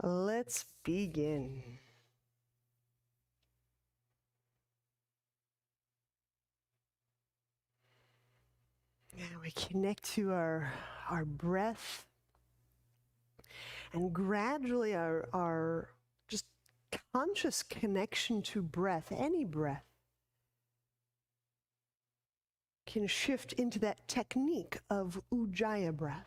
Let's begin. And we connect to our breath, and gradually our just conscious connection to breath, any breath, can shift into that technique of Ujjayi breath.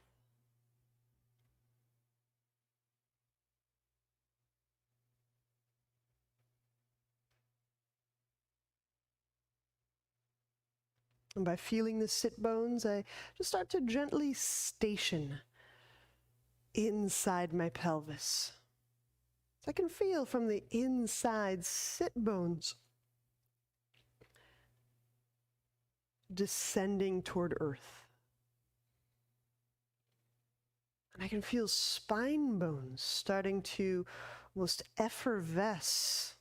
And by feeling the sit bones, I just start to gently station inside my pelvis. So I can feel from the inside sit bones descending toward earth. And I can feel spine bones starting to almost effervesce,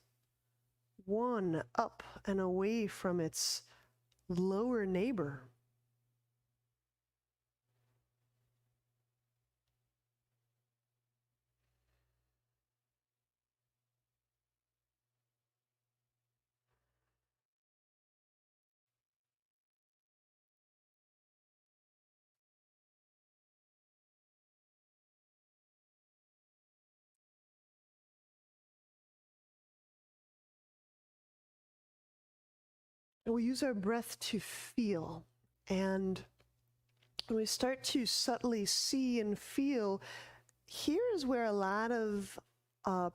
one up and away from its lower neighbor. And we use our breath to feel, and when we start to subtly see and feel, here is where a lot of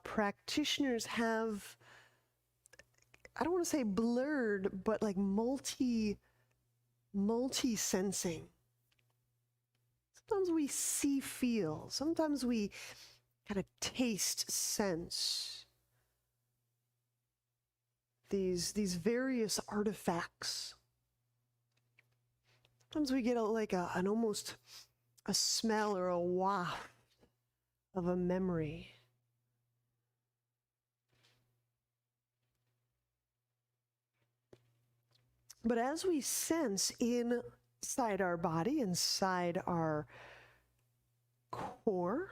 practitioners have, I don't want to say blurred, but like multi-sensing. Sometimes we see, feel. Sometimes we kind of taste, sense these various artifacts. Sometimes we get an almost a smell or a waft of a memory. But as we sense inside our body, inside our core,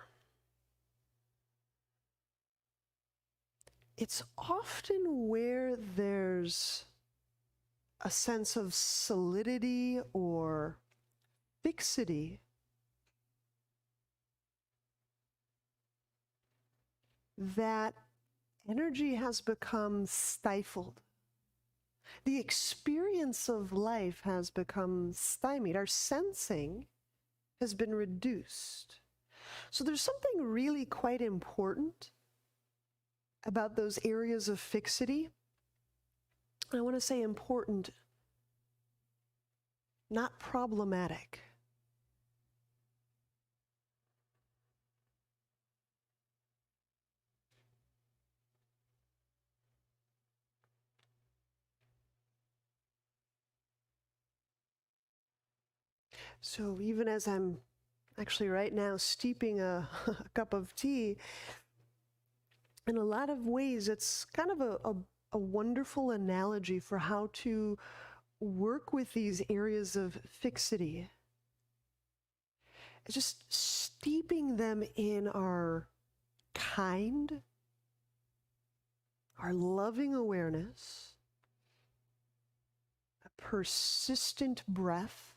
it's often where there's a sense of solidity or fixity that energy has become stifled. The experience of life has become stymied. Our sensing has been reduced. So there's something really quite important about those areas of fixity. I want to say important, not problematic. So even as I'm actually right now steeping a cup of tea, in a lot of ways it's kind of a wonderful analogy for how to work with these areas of fixity. It's just steeping them in our kind, our loving awareness, a persistent breath,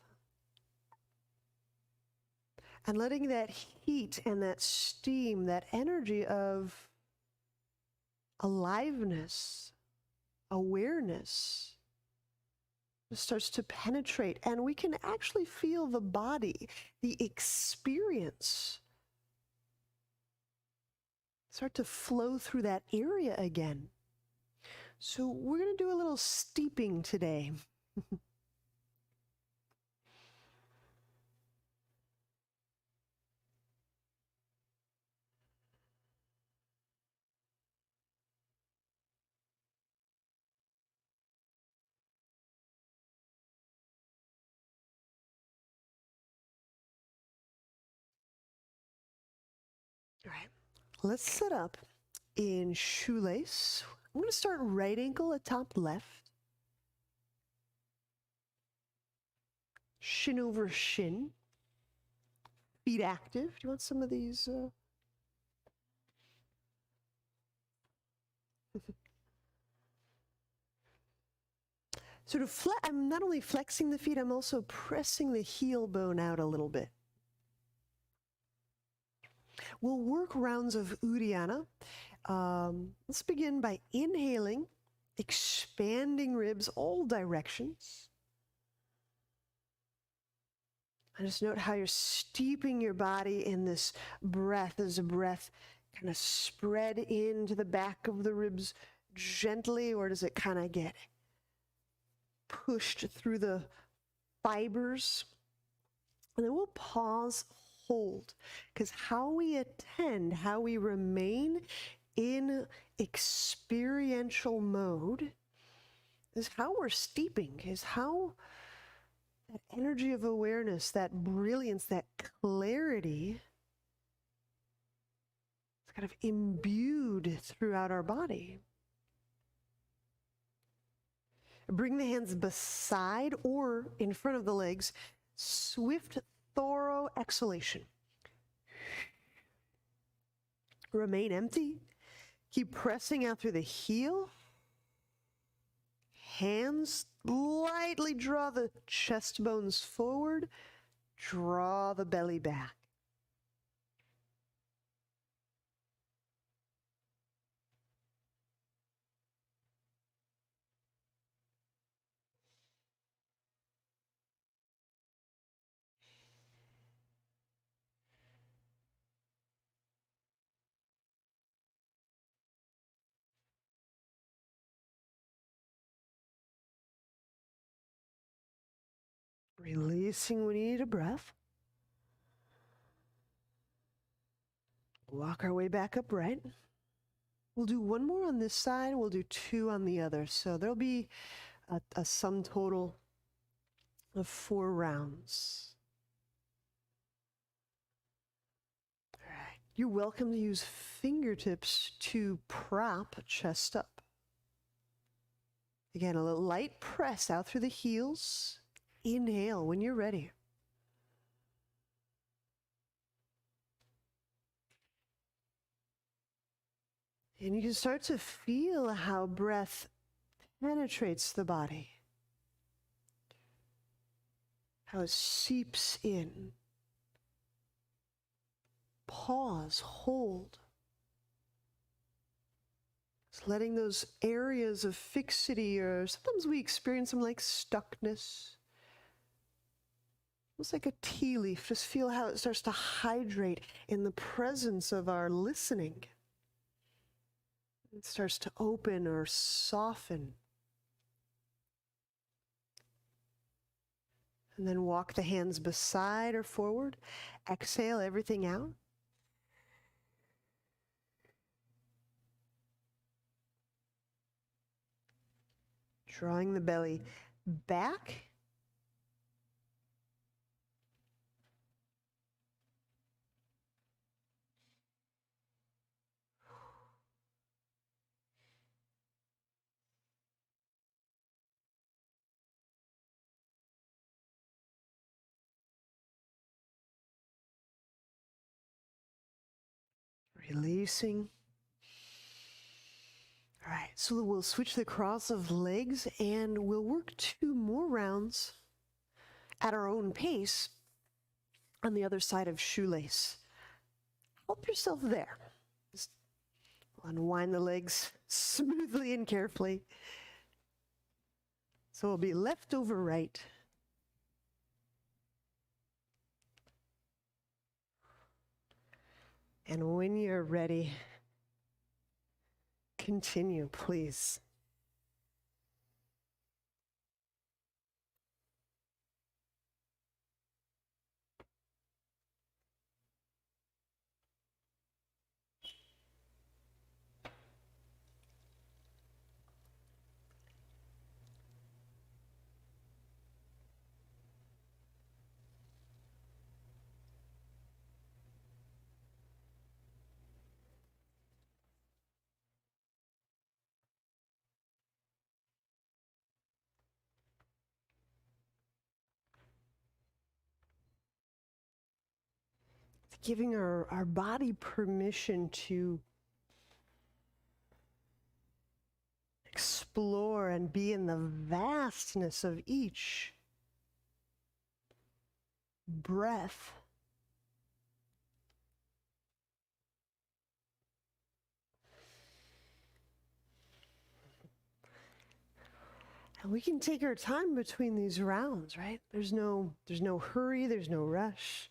and letting that heat and that steam, that energy of aliveness, awareness, starts to penetrate, and we can actually feel the body, the experience start to flow through that area again. So we're going to do a little steeping today. All right, let's set up in shoelace. I'm going to start right ankle at top left. Shin over shin. Feet active. Do you want some of these? So I'm not only flexing the feet, I'm also pressing the heel bone out a little bit. We'll work rounds of Uddiyana. Let's begin by inhaling, expanding ribs all directions. And just note how you're steeping your body in this breath as the breath kind of spread into the back of the ribs gently, or does it kind of get pushed through the fibers? And then we'll pause, hold, because how we attend, how we remain in experiential mode is how we're steeping, is how that energy of awareness, that brilliance, that clarity is kind of imbued throughout our body. Bring the hands beside or in front of the legs. Swift, thorough exhalation. Remain empty. Keep pressing out through the heel. Hands lightly draw the chest bones forward. Draw the belly back. Releasing when you need a breath. Walk our way back upright. We'll do one more on this side. We'll do two on the other. So there'll be a sum total of 4 rounds. All right. You're welcome to use fingertips to prop chest up. Again, a little light press out through the heels. Inhale when you're ready. And you can start to feel how breath penetrates the body, how it seeps in. Pause, hold. Just letting those areas of fixity, or sometimes we experience them like stuckness. Almost like a tea leaf. Just feel how it starts to hydrate in the presence of our listening. It starts to open or soften. And then walk the hands beside or forward. Exhale everything out. Drawing the belly back. Releasing. All right, so we'll switch the cross of legs and we'll work 2 more rounds at our own pace on the other side of shoelace. Help yourself there. Just unwind the legs smoothly and carefully. So we'll be left over right. And when you're ready, continue, please. Giving our body permission to explore and be in the vastness of each breath. And we can take our time between these rounds, right? There's no hurry, there's no rush.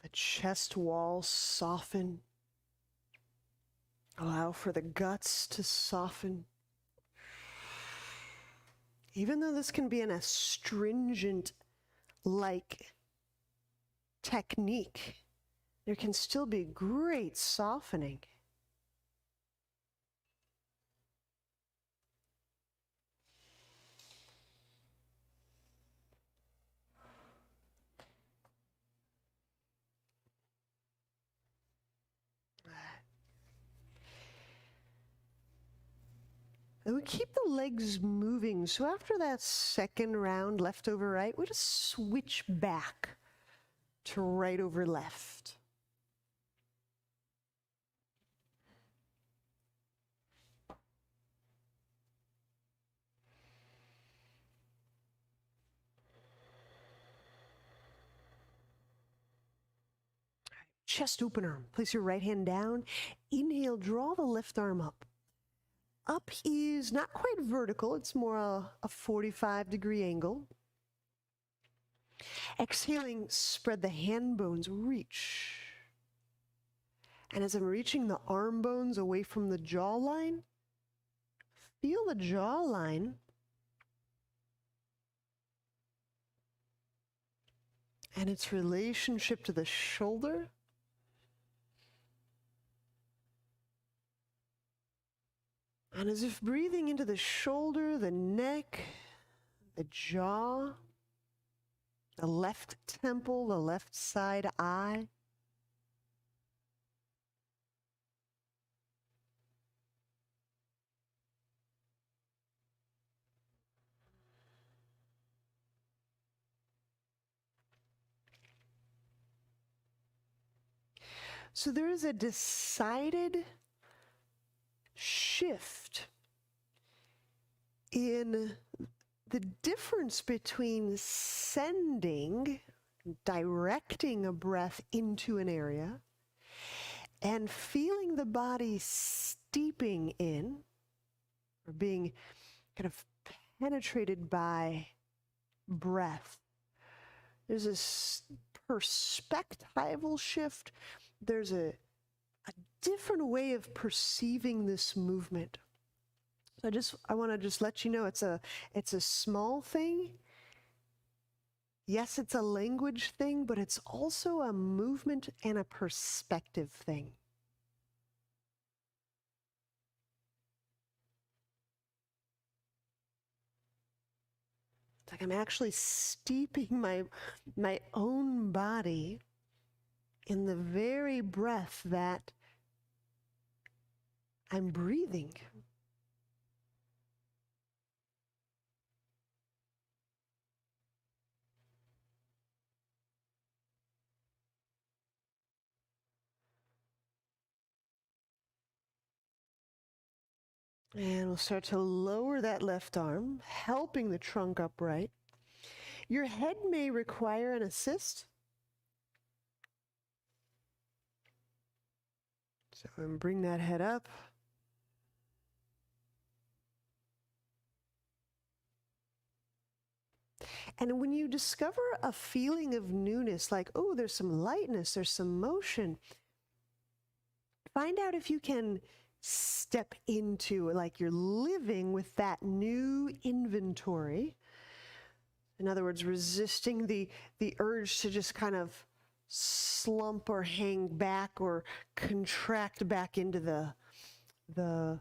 The chest wall soften. Allow for the guts to soften. Even though this can be an astringent-like technique, there can still be great softening. And we keep the legs moving. So after that second round, left over right, we just switch back to right over left. Chest opener. Place your right hand down. Inhale, draw the left arm up. Up is not quite vertical, it's more a 45-degree angle. Exhaling, spread the hand bones, reach. And as I'm reaching the arm bones away from the jawline, feel the jawline and its relationship to the shoulder. And as if breathing into the shoulder, the neck, the jaw, the left temple, the left side eye. So there is a decided shift in the difference between sending, directing a breath into an area, and feeling the body steeping in, or being kind of penetrated by breath. There's this perspectival shift. There's a different way of perceiving this movement. So I want to just let you know it's a small thing. Yes, it's a language thing, but it's also a movement and a perspective thing. It's like I'm actually steeping my own body in the very breath that I'm breathing. And we'll start to lower that left arm, helping the trunk upright. Your head may require an assist. So bring that head up. And when you discover a feeling of newness, like, oh, there's some lightness, there's some motion, find out if you can step into, like you're living with that new inventory. In other words, resisting the urge to just kind of slump or hang back or contract back into the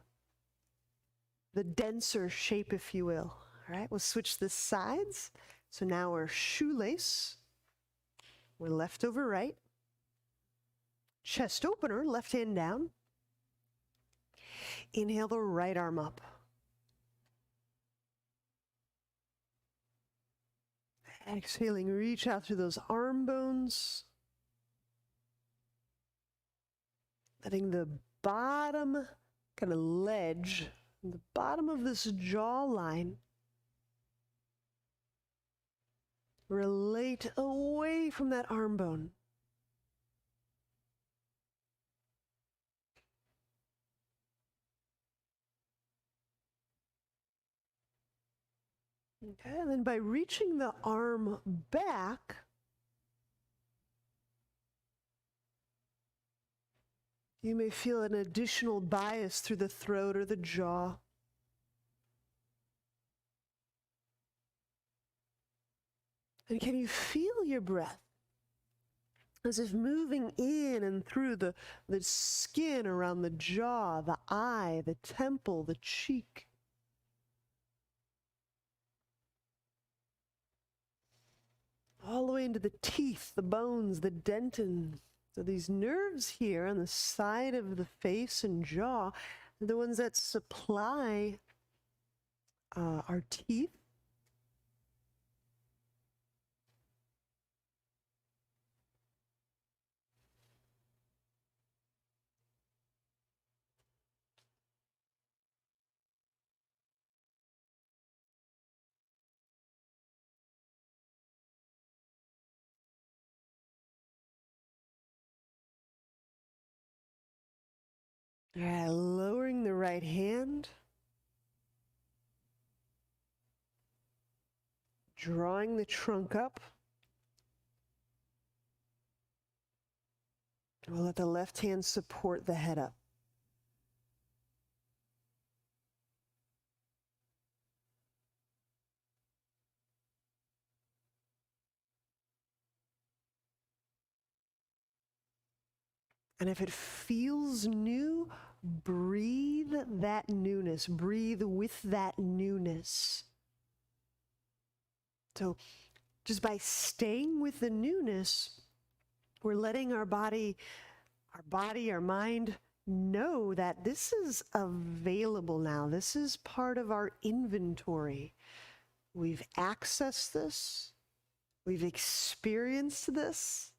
denser shape, if you will. All right, we'll switch the sides. So now we're shoelace. We're left over right. Chest opener, left hand down. Inhale the right arm up. Exhaling, reach out through those arm bones. Letting the bottom kind of ledge, the bottom of this jawline, relate away from that arm bone. Okay, and then by reaching the arm back, you may feel an additional bias through the throat or the jaw. And can you feel your breath as if moving in and through the skin around the jaw, the eye, the temple, the cheek? All the way into the teeth, the bones, the dentin. So these nerves here on the side of the face and jaw are the ones that supply our teeth. All right, lowering the right hand. Drawing the trunk up. We'll let the left hand support the head up. And if it feels new, breathe that newness. Breathe with that newness. So just by staying with the newness, we're letting our body, our mind know that this is available now. This is part of our inventory. We've accessed this. We've experienced this.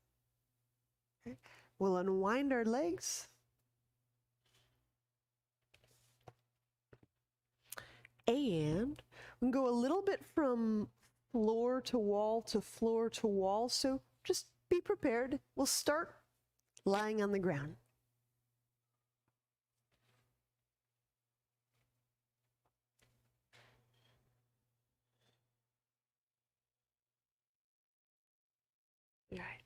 Okay. We'll unwind our legs. And we can go a little bit from floor to wall to floor to wall. So just be prepared. We'll start lying on the ground. All right.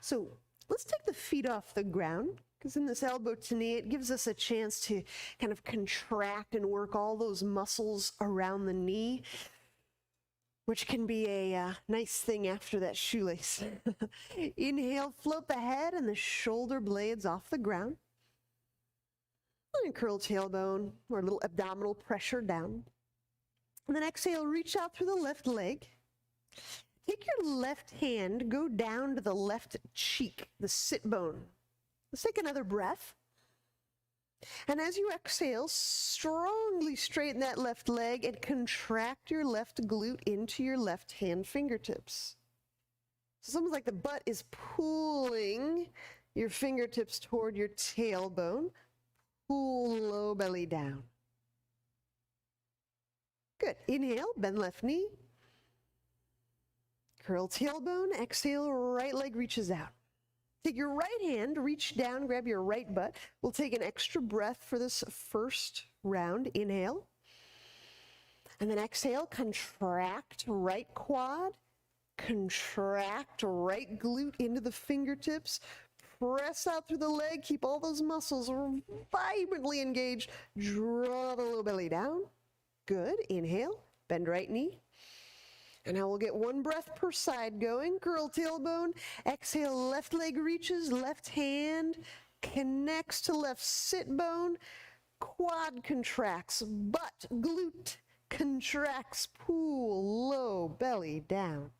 So let's take the feet off the ground, because in this elbow to knee, it gives us a chance to kind of contract and work all those muscles around the knee, which can be a nice thing after that shoelace. Inhale, float the head and the shoulder blades off the ground. And curl tailbone or a little abdominal pressure down. And then exhale, reach out through the left leg. Take your left hand, go down to the left cheek, the sit bone. Let's take another breath. And as you exhale, strongly straighten that left leg and contract your left glute into your left hand fingertips. So it's almost like the butt is pulling your fingertips toward your tailbone. Pull low belly down. Good. Inhale, bend left knee. Curl tailbone, exhale, right leg reaches out. Take your right hand, reach down, grab your right butt. We'll take an extra breath for this first round. Inhale. And then exhale, contract right quad, contract right glute into the fingertips. Press out through the leg, keep all those muscles vibrantly engaged. Draw the low belly down. Good. Inhale, bend right knee. And I will get one breath per side going. Curl tailbone. Exhale, left leg reaches, left hand connects to left sit bone. Quad contracts, butt, glute contracts, pull, low, belly down.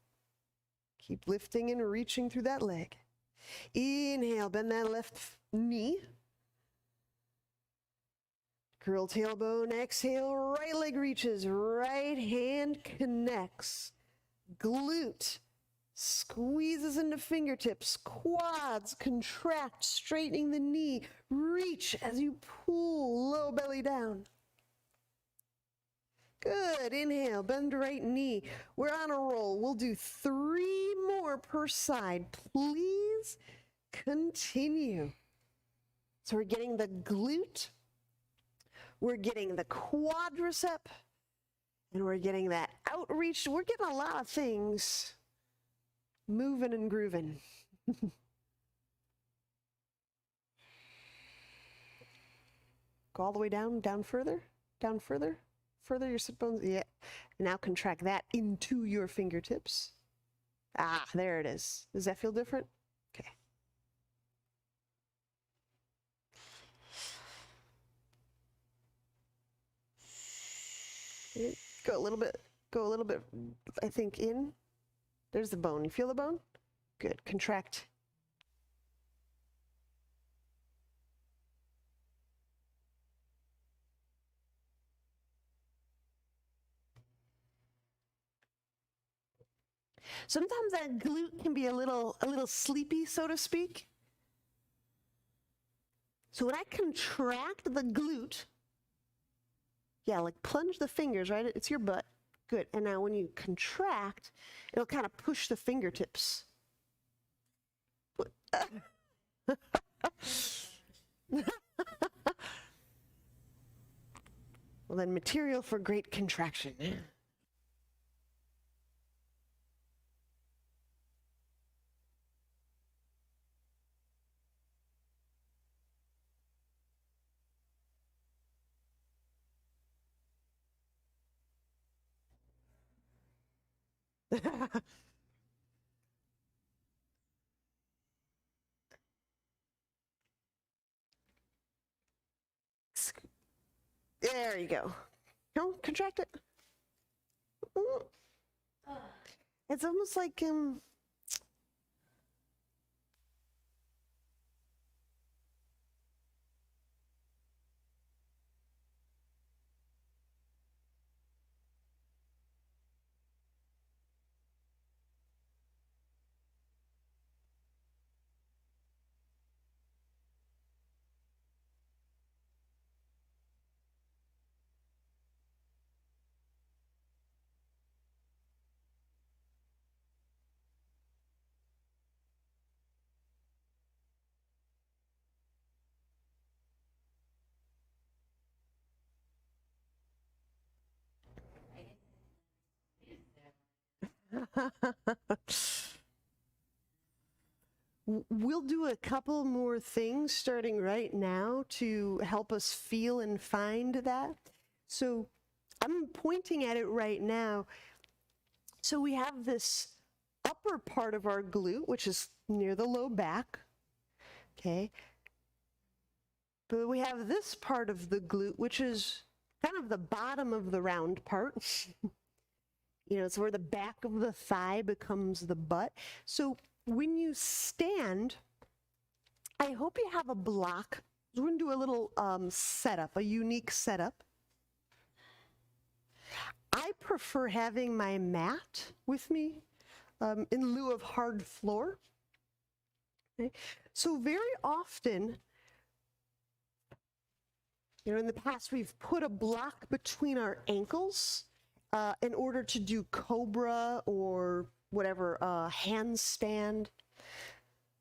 Keep lifting and reaching through that leg. Inhale, bend that left knee. Curl tailbone, exhale, right leg reaches, right hand connects. Glute squeezes into fingertips, quads contract, straightening the knee. Reach as you pull, low belly down. Good, inhale, bend right knee. We're on a roll. We'll do 3 more per side. Please continue. So we're getting the glute, we're getting the quadricep, and we're getting that outreach. We're getting a lot of things moving and grooving. Go all the way down, down further, further your sit bones. Yeah. Now contract that into your fingertips. Ah, there it is. Does that feel different? Okay. Go a little bit, I think, in. There's the bone. You feel the bone? Good. Contract. Sometimes that glute can be a little sleepy, so to speak. So when I contract the glute, yeah, like plunge the fingers, right? It's your butt. Good. And now when you contract, it'll kind of push the fingertips. Well, then material for great contraction. There you go. No, contract it. It's almost like we'll do a couple more things starting right now to help us feel and find that. So I'm pointing at it right now. So we have this upper part of our glute, which is near the low back, okay? But we have this part of the glute, which is kind of the bottom of the round part. You know, it's where the back of the thigh becomes the butt. So when you stand, I hope you have a block. We're going to do a little setup, a unique setup. I prefer having my mat with me in lieu of hard floor. Okay? So very often, you know, in the past, we've put a block between our ankles in order to do Cobra or whatever, handstand.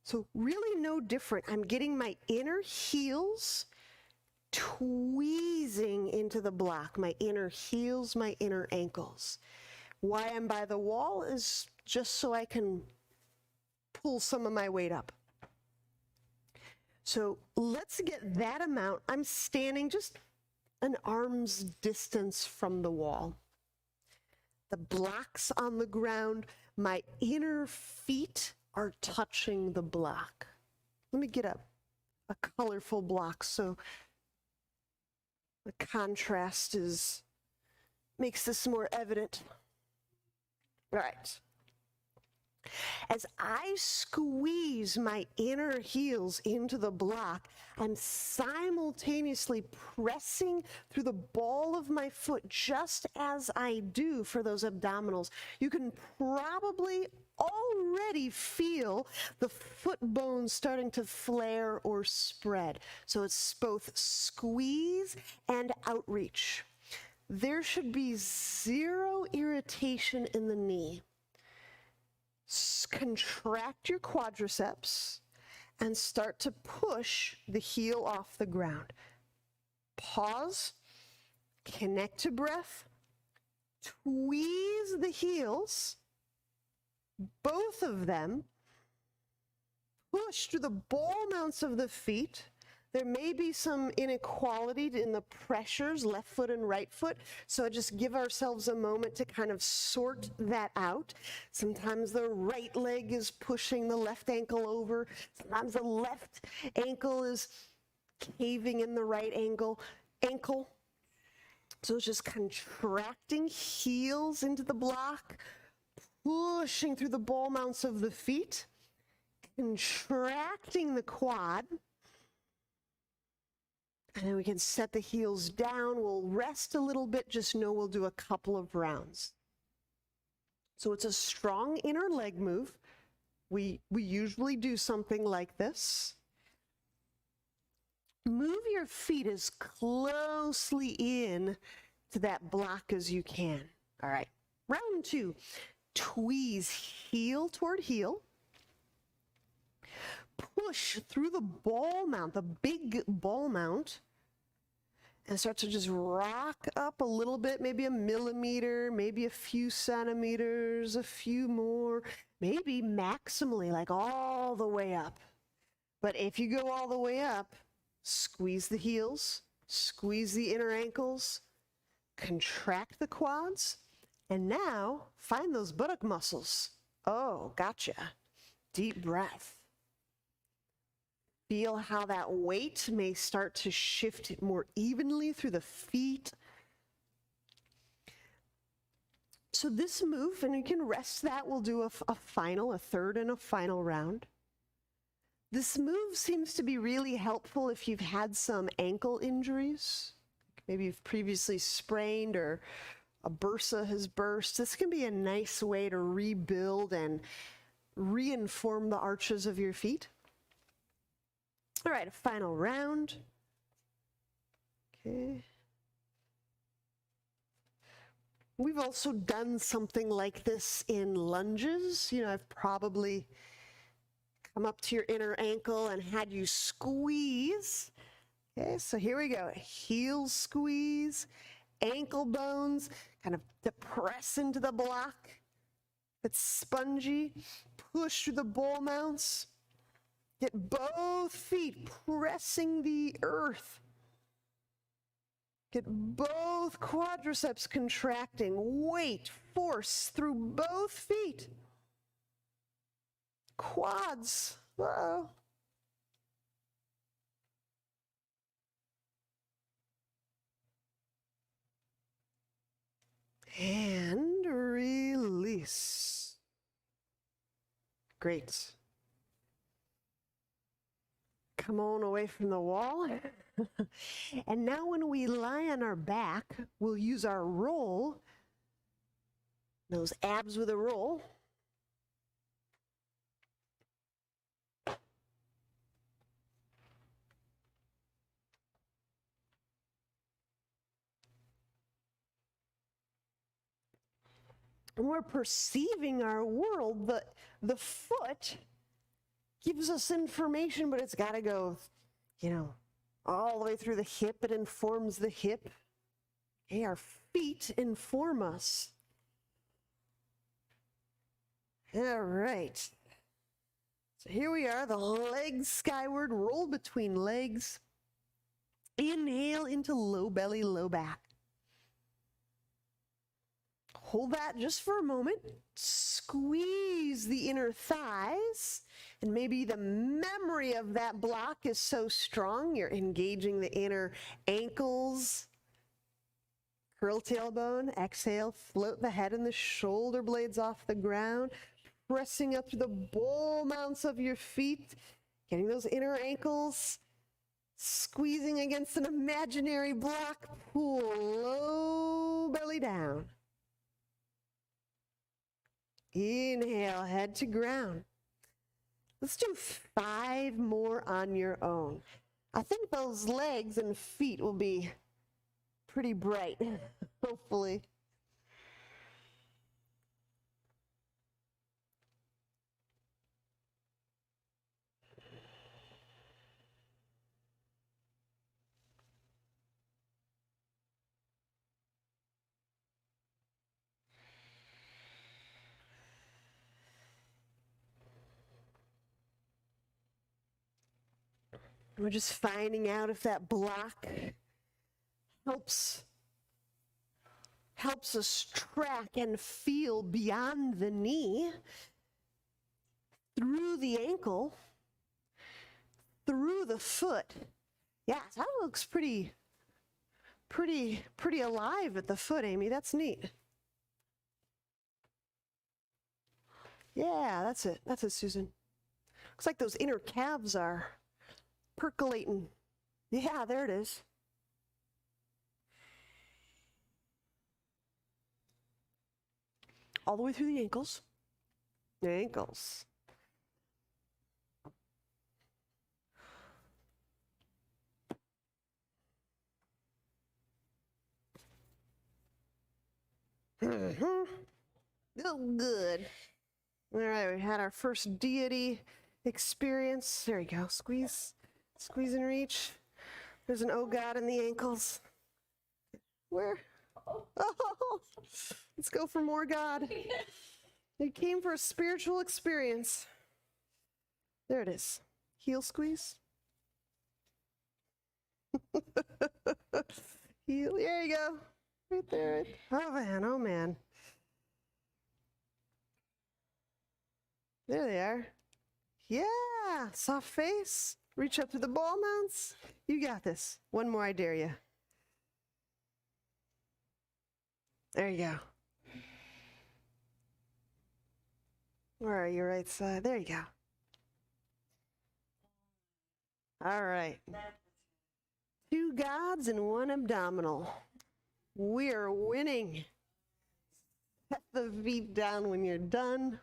So really no different. I'm getting my inner heels tweezing into the block, my inner heels, my inner ankles. Why I'm by the wall is just so I can pull some of my weight up. So let's get that amount. I'm standing just an arm's distance from the wall. The blocks on the ground, my inner feet are touching the block. Let me get a colorful block so the contrast makes this more evident. All right. As I squeeze my inner heels into the block, I'm simultaneously pressing through the ball of my foot just as I do for those abdominals. You can probably already feel the foot bones starting to flare or spread. So it's both squeeze and outreach. There should be zero irritation in the knee. Contract your quadriceps and start to push the heel off the ground. Pause, connect to breath, tweeze the heels, both of them, push through the ball mounts of the feet. There may be some inequality in the pressures, left foot and right foot, so just give ourselves a moment to kind of sort that out. Sometimes the right leg is pushing the left ankle over. Sometimes the left ankle is caving in the right ankle. So it's just contracting heels into the block, pushing through the ball mounts of the feet, contracting the quad. And then we can set the heels down. We'll rest a little bit. Just know we'll do a couple of rounds. So it's a strong inner leg move. We usually do something like this. Move your feet as closely in to that block as you can. All right. Round 2. Tweeze heel toward heel. Push through the ball mount, the big ball mount, and start to just rock up a little bit, maybe a millimeter, maybe a few centimeters, a few more, maybe maximally, like all the way up. But if you go all the way up, squeeze the heels, squeeze the inner ankles, contract the quads, and now find those buttock muscles. Oh, gotcha. Deep breath. Feel how that weight may start to shift more evenly through the feet. So this move, and you can rest that, we'll do a third and a final round. This move seems to be really helpful if you've had some ankle injuries. Maybe you've previously sprained or a bursa has burst. This can be a nice way to rebuild and reinform the arches of your feet. All right, a final round. Okay. We've also done something like this in lunges. You know, I've probably come up to your inner ankle and had you squeeze. Okay, so here we go. Heel squeeze, ankle bones, kind of depress into the block. It's spongy. Push through the ball mounts. Get both feet pressing the earth. Get both quadriceps contracting. Weight, force through both feet. Quads. Uh-oh. And release. Great. Come on away from the wall. And now when we lie on our back, we'll use our roll, those abs with a roll. And we're perceiving our world. The foot gives us information, but it's got to go, you know, all the way through the hip. It informs the hip. Okay, our feet inform us. All right. So here we are, the legs skyward, roll between legs. Inhale into low belly, low back. hold that just for a moment. Squeeze the inner thighs. And maybe the memory of that block is so strong, you're engaging the inner ankles. Curl tailbone, exhale, float the head and the shoulder blades off the ground, pressing up to the ball mounts of your feet, getting those inner ankles, squeezing against an imaginary block, pull low belly down. Inhale, head to ground. Let's do 5 more on your own. I think those legs and feet will be pretty bright, hopefully. We're just finding out if that block helps us track and feel beyond the knee, through the ankle, through the foot. Yeah, that looks pretty alive at the foot, Amy. That's neat. Yeah, that's it. That's it, Susan. Looks like those inner calves are percolating. Yeah, there it is. All the way through the ankles. The ankles. Oh, good. All right, we had our first deity experience. There you go. Squeeze, squeeze and reach. There's an oh God in the ankles. Where? Oh, let's go for more God. They came for a spiritual experience. There it is. Heel squeeze. Heel, there you go. Right there. Oh man, oh man. There they are. Yeah, soft face. Reach up to the ball mounts. You got this. One more, I dare you. There you go. Where are you? Right side. There you go. All right. 2 gods and 1 abdominal. We're winning. Set the feet down when you're done.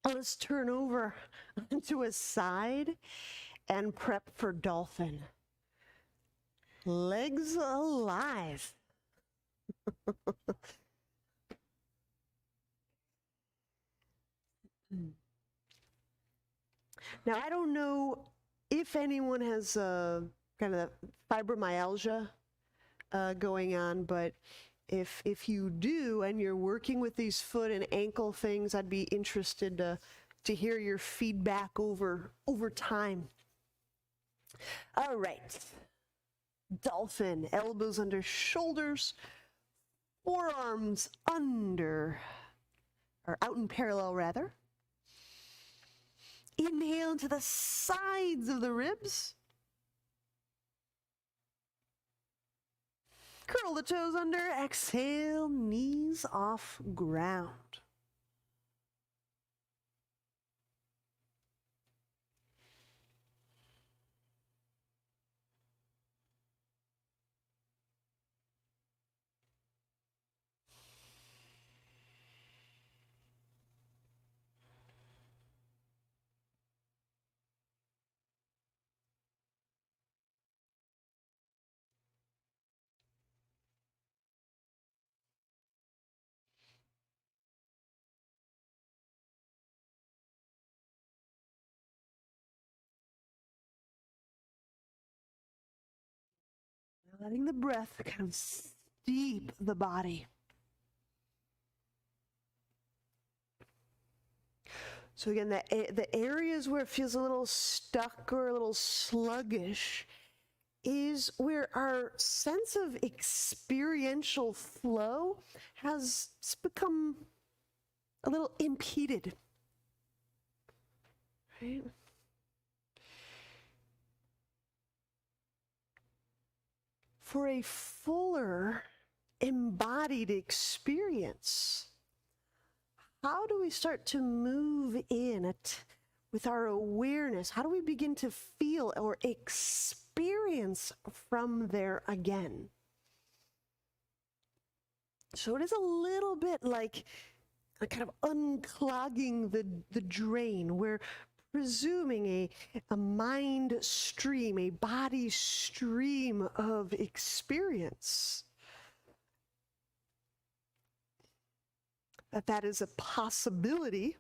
Let's turn over to a side and prep for dolphin. Legs alive. Now, I don't know if anyone has kind of fibromyalgia going on, but if you do and you're working with these foot and ankle things, I'd be interested to hear your feedback over time. All right. Dolphin, elbows under shoulders, forearms under, or out in parallel rather. Inhale into the sides of the ribs. Curl the toes under, exhale, knees off ground. Letting the breath kind of steep the body. So again, the areas where it feels a little stuck or a little sluggish, is where our sense of experiential flow has become a little impeded, right? For a fuller embodied experience, how do we start to move in it with our awareness? How do we begin to feel or experience from there again? So it is a little bit like a kind of unclogging the drain. We're presuming a mind stream, a body stream of experience. That is a possibility.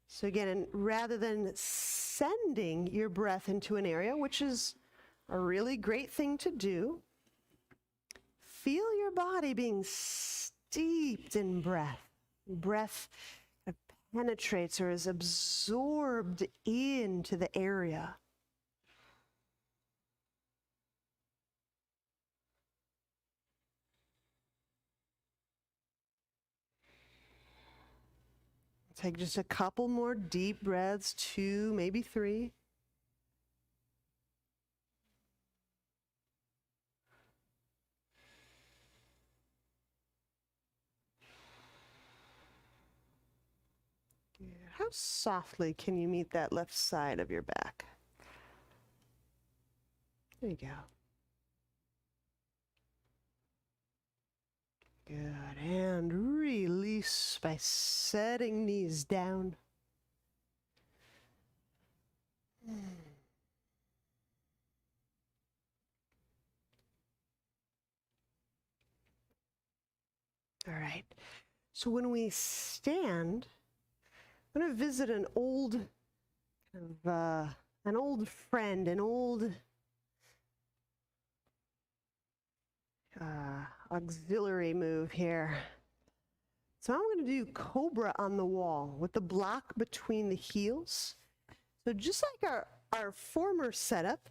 So again, and rather than sending your breath into an area, which is a really great thing to do, feel your body being steeped in breath. Breath penetrates or is absorbed into the area. Take just a couple more deep breaths, 2, maybe 3. How softly can you meet that left side of your back? There you go. Good, and release by setting knees down. All right, so when we stand, I'm going to visit an old friend, an old auxiliary move here. So I'm going to do Cobra on the wall with the block between the heels. So just like our former setup,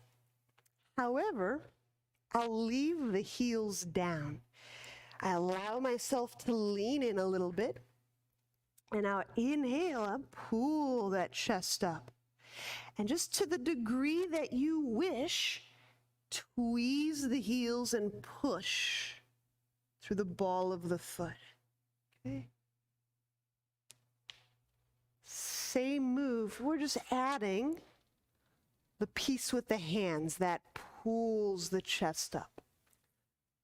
however, I'll leave the heels down. I allow myself to lean in a little bit. And now inhale up, pull that chest up. And just to the degree that you wish, tweeze the heels and push through the ball of the foot. Okay. Same move. We're just adding the piece with the hands that pulls the chest up.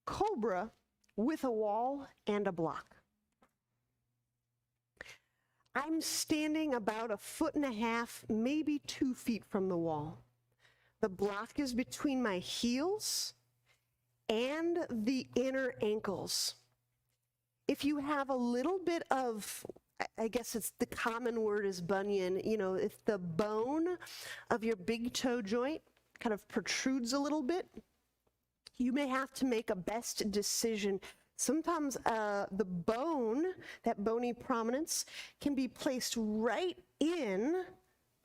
Cobra with a wall and a block. I'm standing about 1.5 feet, maybe 2 feet from the wall. The block is between my heels and the inner ankles. If you have a little bit of, I guess it's the common word is bunion, if the bone of your big toe joint kind of protrudes a little bit, you may have to make a best decision. Sometimes the bone, that bony prominence, can be placed right in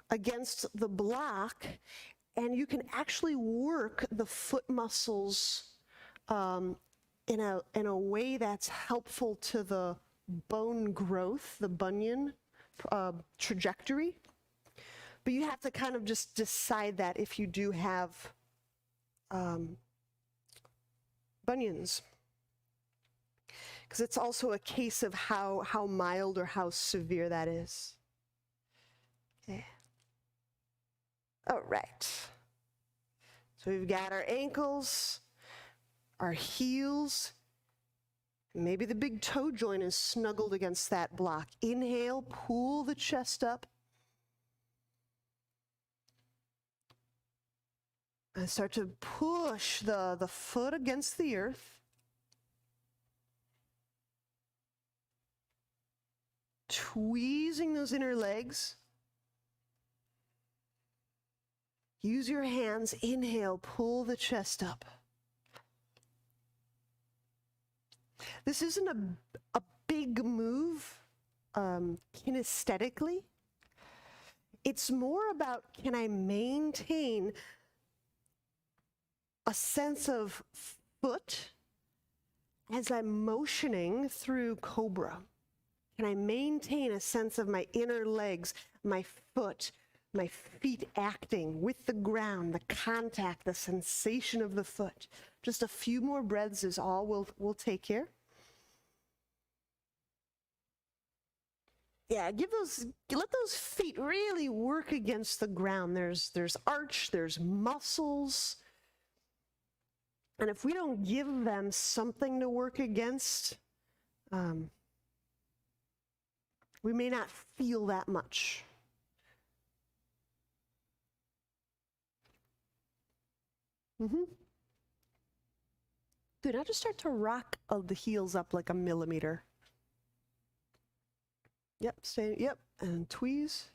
against the block, and you can actually work the foot muscles in a way that's helpful to the bone growth, the bunion trajectory. But you have to kind of just decide that if you do have bunions. Because it's also a case of how mild or how severe that is. Okay. All right. So we've got our ankles, our heels. Maybe the big toe joint is snuggled against that block. Inhale, pull the chest up. And start to push the foot against the earth. Tweezing those inner legs. Use your hands. Inhale, pull the chest up. This isn't a big move kinesthetically. It's more about, can I maintain a sense of foot as I'm motioning through Cobra? Can I maintain a sense of my inner legs, my foot, my feet acting with the ground, the contact, the sensation of the foot? Just a few more breaths is all we'll take here. Yeah, let those feet really work against the ground. There's arch, there's muscles. And if we don't give them something to work against, we may not feel that much. Good, now just start to rock the heels up like a millimeter. Yep, yep, and tweeze.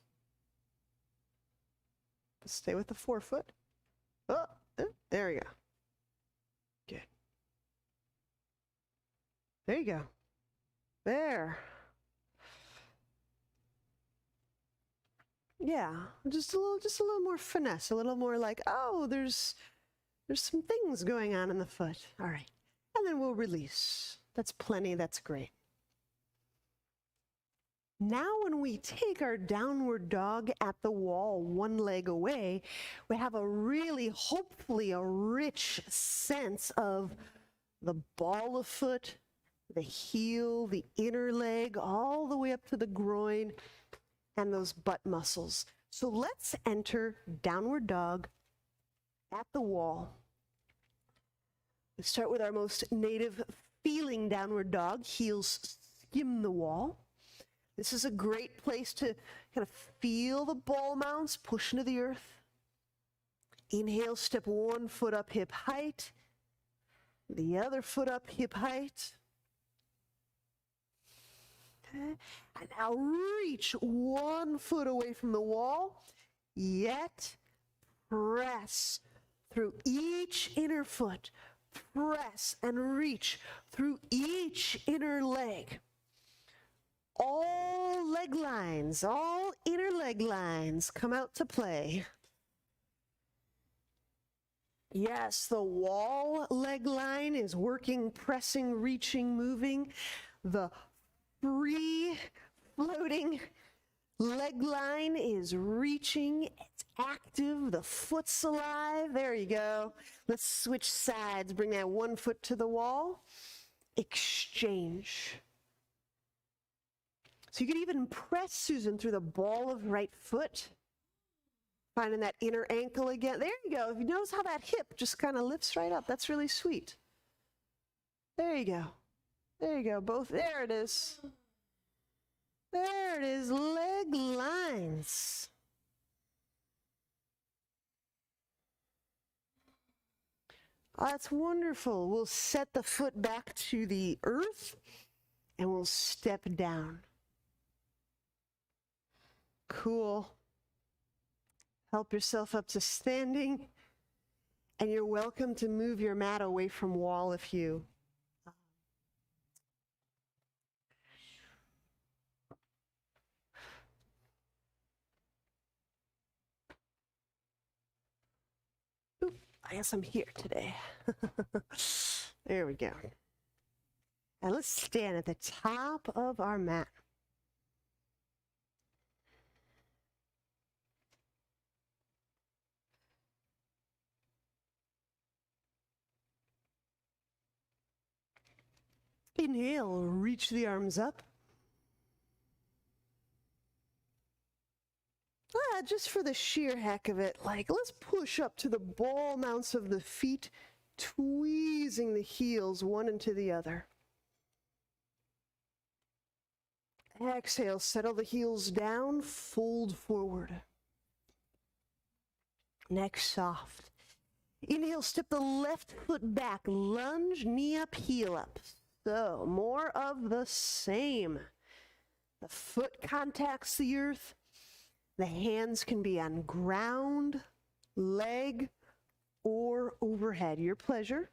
Stay with the forefoot. Oh, there we go. Good. There you go. There. Yeah, just a little more finesse, a little more like, oh, there's some things going on in the foot. All right. And then we'll release. That's plenty, that's great. Now when we take our downward dog at the wall, one leg away, we have hopefully a rich sense of the ball of foot, the heel, the inner leg, all the way up to the groin and those butt muscles. So let's enter downward dog at the wall. We start with our most native feeling downward dog. Heels skim the wall. This is a great place to kind of feel the ball mounts push into the earth. Inhale, step one foot up hip height. The other foot up hip height. Okay. And now reach one foot away from the wall. Yet press through each inner foot. Press and reach through each inner leg. All leg lines, all inner leg lines come out to play. Yes, the wall leg line is working, pressing, reaching, moving. The free floating leg line is reaching, it's active, the foot's alive. There you go. Let's switch sides, bring that one foot to the wall. Exchange. So you could even press, Susan, through the ball of right foot. Finding that inner ankle again. There you go. If you notice how that hip just kind of lifts right up, that's really sweet. There you go. There you go. Both. There it is. There it is. Leg lines. Oh, that's wonderful. We'll set the foot back to the earth and we'll step down. Cool. Help yourself up to standing. And you're welcome to move your mat away from wall if you I guess I'm here today. There we go. And let's stand at the top of our mat. Inhale, reach the arms up. Just for the sheer heck of it, like let's push up to the ball mounts of the feet, tweezing the heels one into the other. Exhale, settle the heels down, fold forward. Neck soft. Inhale, step the left foot back, lunge, knee up, heel up. So, more of the same. The foot contacts the earth. The hands can be on ground, leg, or overhead. Your pleasure.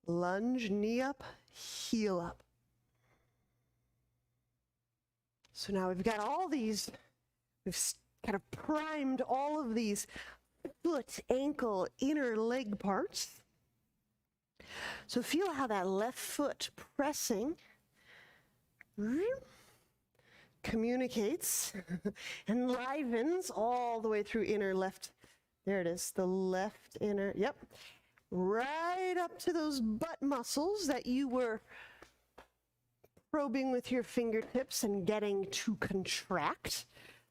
Lunge, knee up, heel up. So now we've got all these, kind of primed all of these foot, ankle, inner leg parts. So feel how that left foot pressing communicates, enlivens all the way through inner left. There it is, the left inner, yep. Right up to those butt muscles that you were probing with your fingertips and getting to contract.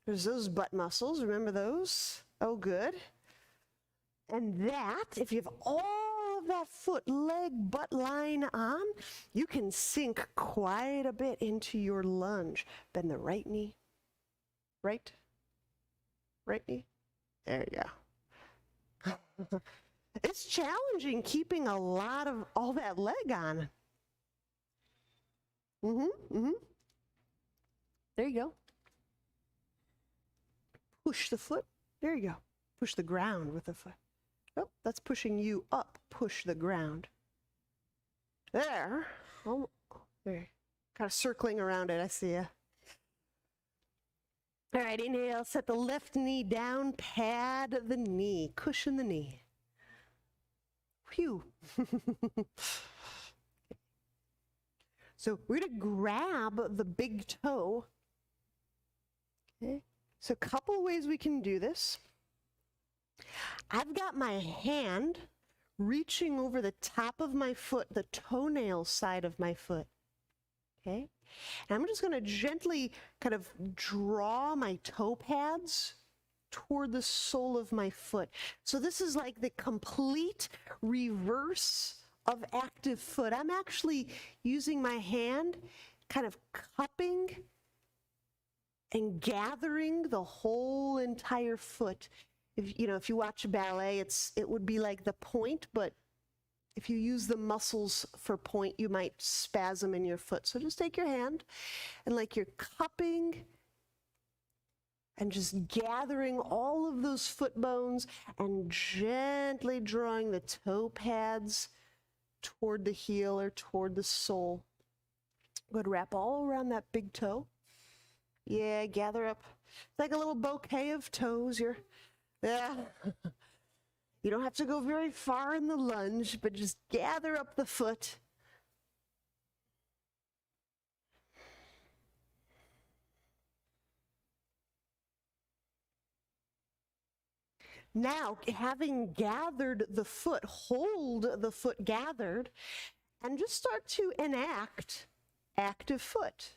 There's those butt muscles, remember those? Oh, good. And that, if you have all of that foot, leg, butt line on, you can sink quite a bit into your lunge. Bend the right knee, right knee. There you go. It's challenging keeping a lot of all that leg on. There you go. Push the foot. There you go. Push the ground with the foot. Oh, that's pushing you up. Push the ground. There. Oh, there. Kind of circling around it. I see ya. All right, inhale. Set the left knee down. Pad the knee. Cushion the knee. Phew. So we're going to grab the big toe. Okay. So a couple ways we can do this. I've got my hand reaching over the top of my foot, the toenail side of my foot. Okay. And I'm just going to gently kind of draw my toe pads toward the sole of my foot. So this is like the complete reverse of active foot. I'm actually using my hand, kind of cupping and gathering the whole entire foot. If you watch a ballet, it would be like the point, but if you use the muscles for point, you might spasm in your foot. So just take your hand and like you're cupping and just gathering all of those foot bones and gently drawing the toe pads toward the heel or toward the sole. Good, wrap all around that big toe. Yeah, gather up. It's like a little bouquet of toes. Yeah. You don't have to go very far in the lunge, but just gather up the foot. Now, having gathered the foot, hold the foot gathered, and just start to enact active foot.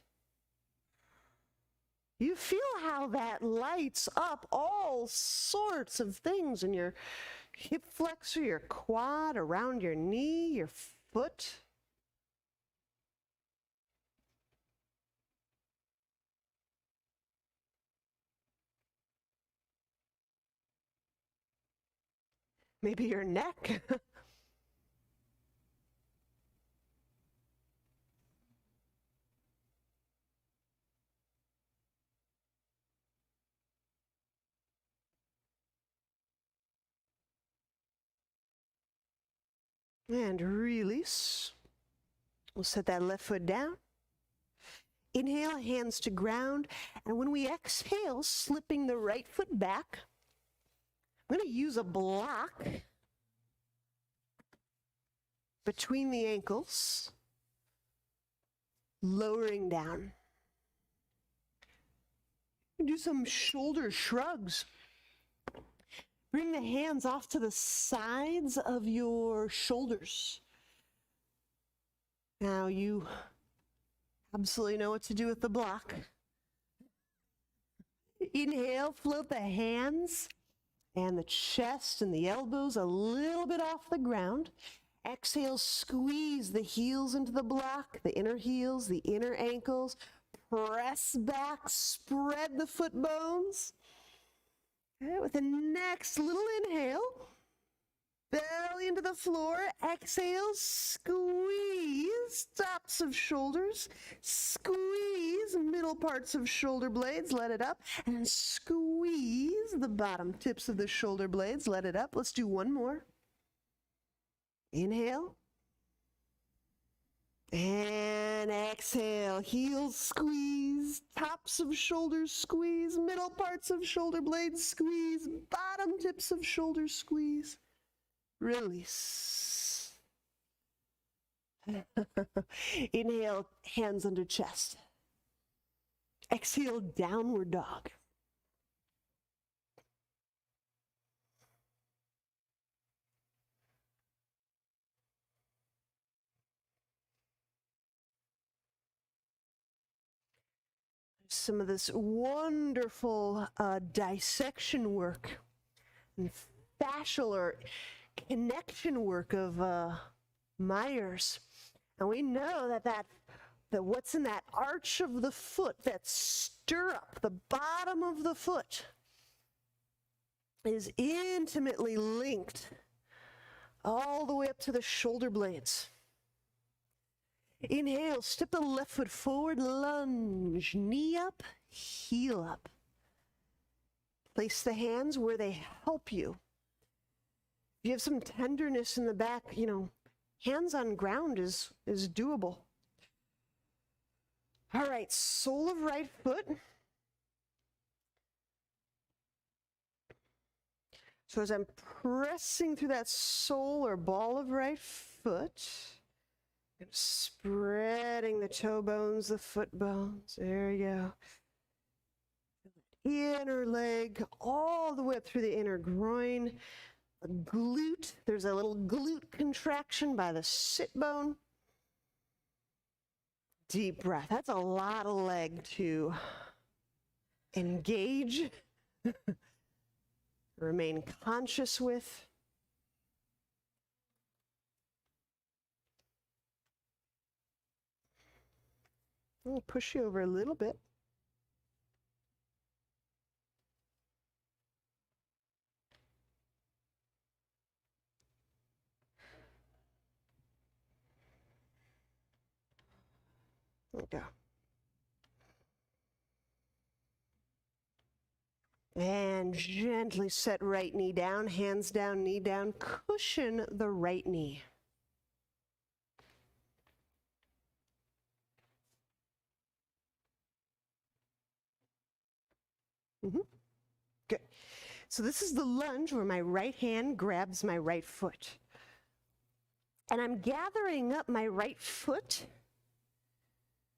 You feel how that lights up all sorts of things in your hip flexor, your quad, around your knee, your foot. Maybe your neck. And release. We'll set that left foot down. Inhale, hands to ground. And when we exhale, slipping the right foot back, I'm going to use a block between the ankles, lowering down. Do some shoulder shrugs. Bring the hands off to the sides of your shoulders. Now you absolutely know what to do with the block. Inhale, float the hands and the chest and the elbows a little bit off the ground. Exhale, squeeze the heels into the block, the inner heels, the inner ankles. Press back, spread the foot bones. Okay, with the next little inhale, belly into the floor. Exhale, squeeze tops of shoulders. Squeeze middle parts of shoulder blades, let it up. And squeeze the bottom tips of the shoulder blades, let it up. Let's do one more. Inhale. And exhale, heels squeeze, tops of shoulders squeeze, middle parts of shoulder blades squeeze, bottom tips of shoulders squeeze. Release. Inhale, hands under chest. Exhale, downward dog. Some of this wonderful dissection work and fascial or connection work of Myers. And we know that what's in that arch of the foot, that stirrup, the bottom of the foot, is intimately linked all the way up to the shoulder blades. Inhale, step the left foot forward, lunge, knee up, heel up. Place the hands where they help you. If you have some tenderness in the back, hands on ground is doable. All right, sole of right foot. So as I'm pressing through that sole or ball of right foot, I'm spreading the toe bones, the foot bones. There you go. Inner leg all the way up through the inner groin. A glute. There's a little glute contraction by the sit bone. Deep breath. That's a lot of leg to engage. Remain conscious with. I'll push you over a little bit. There we go. And gently set right knee down, hands down, knee down. Cushion the right knee. Good. So this is the lunge where my right hand grabs my right foot. And I'm gathering up my right foot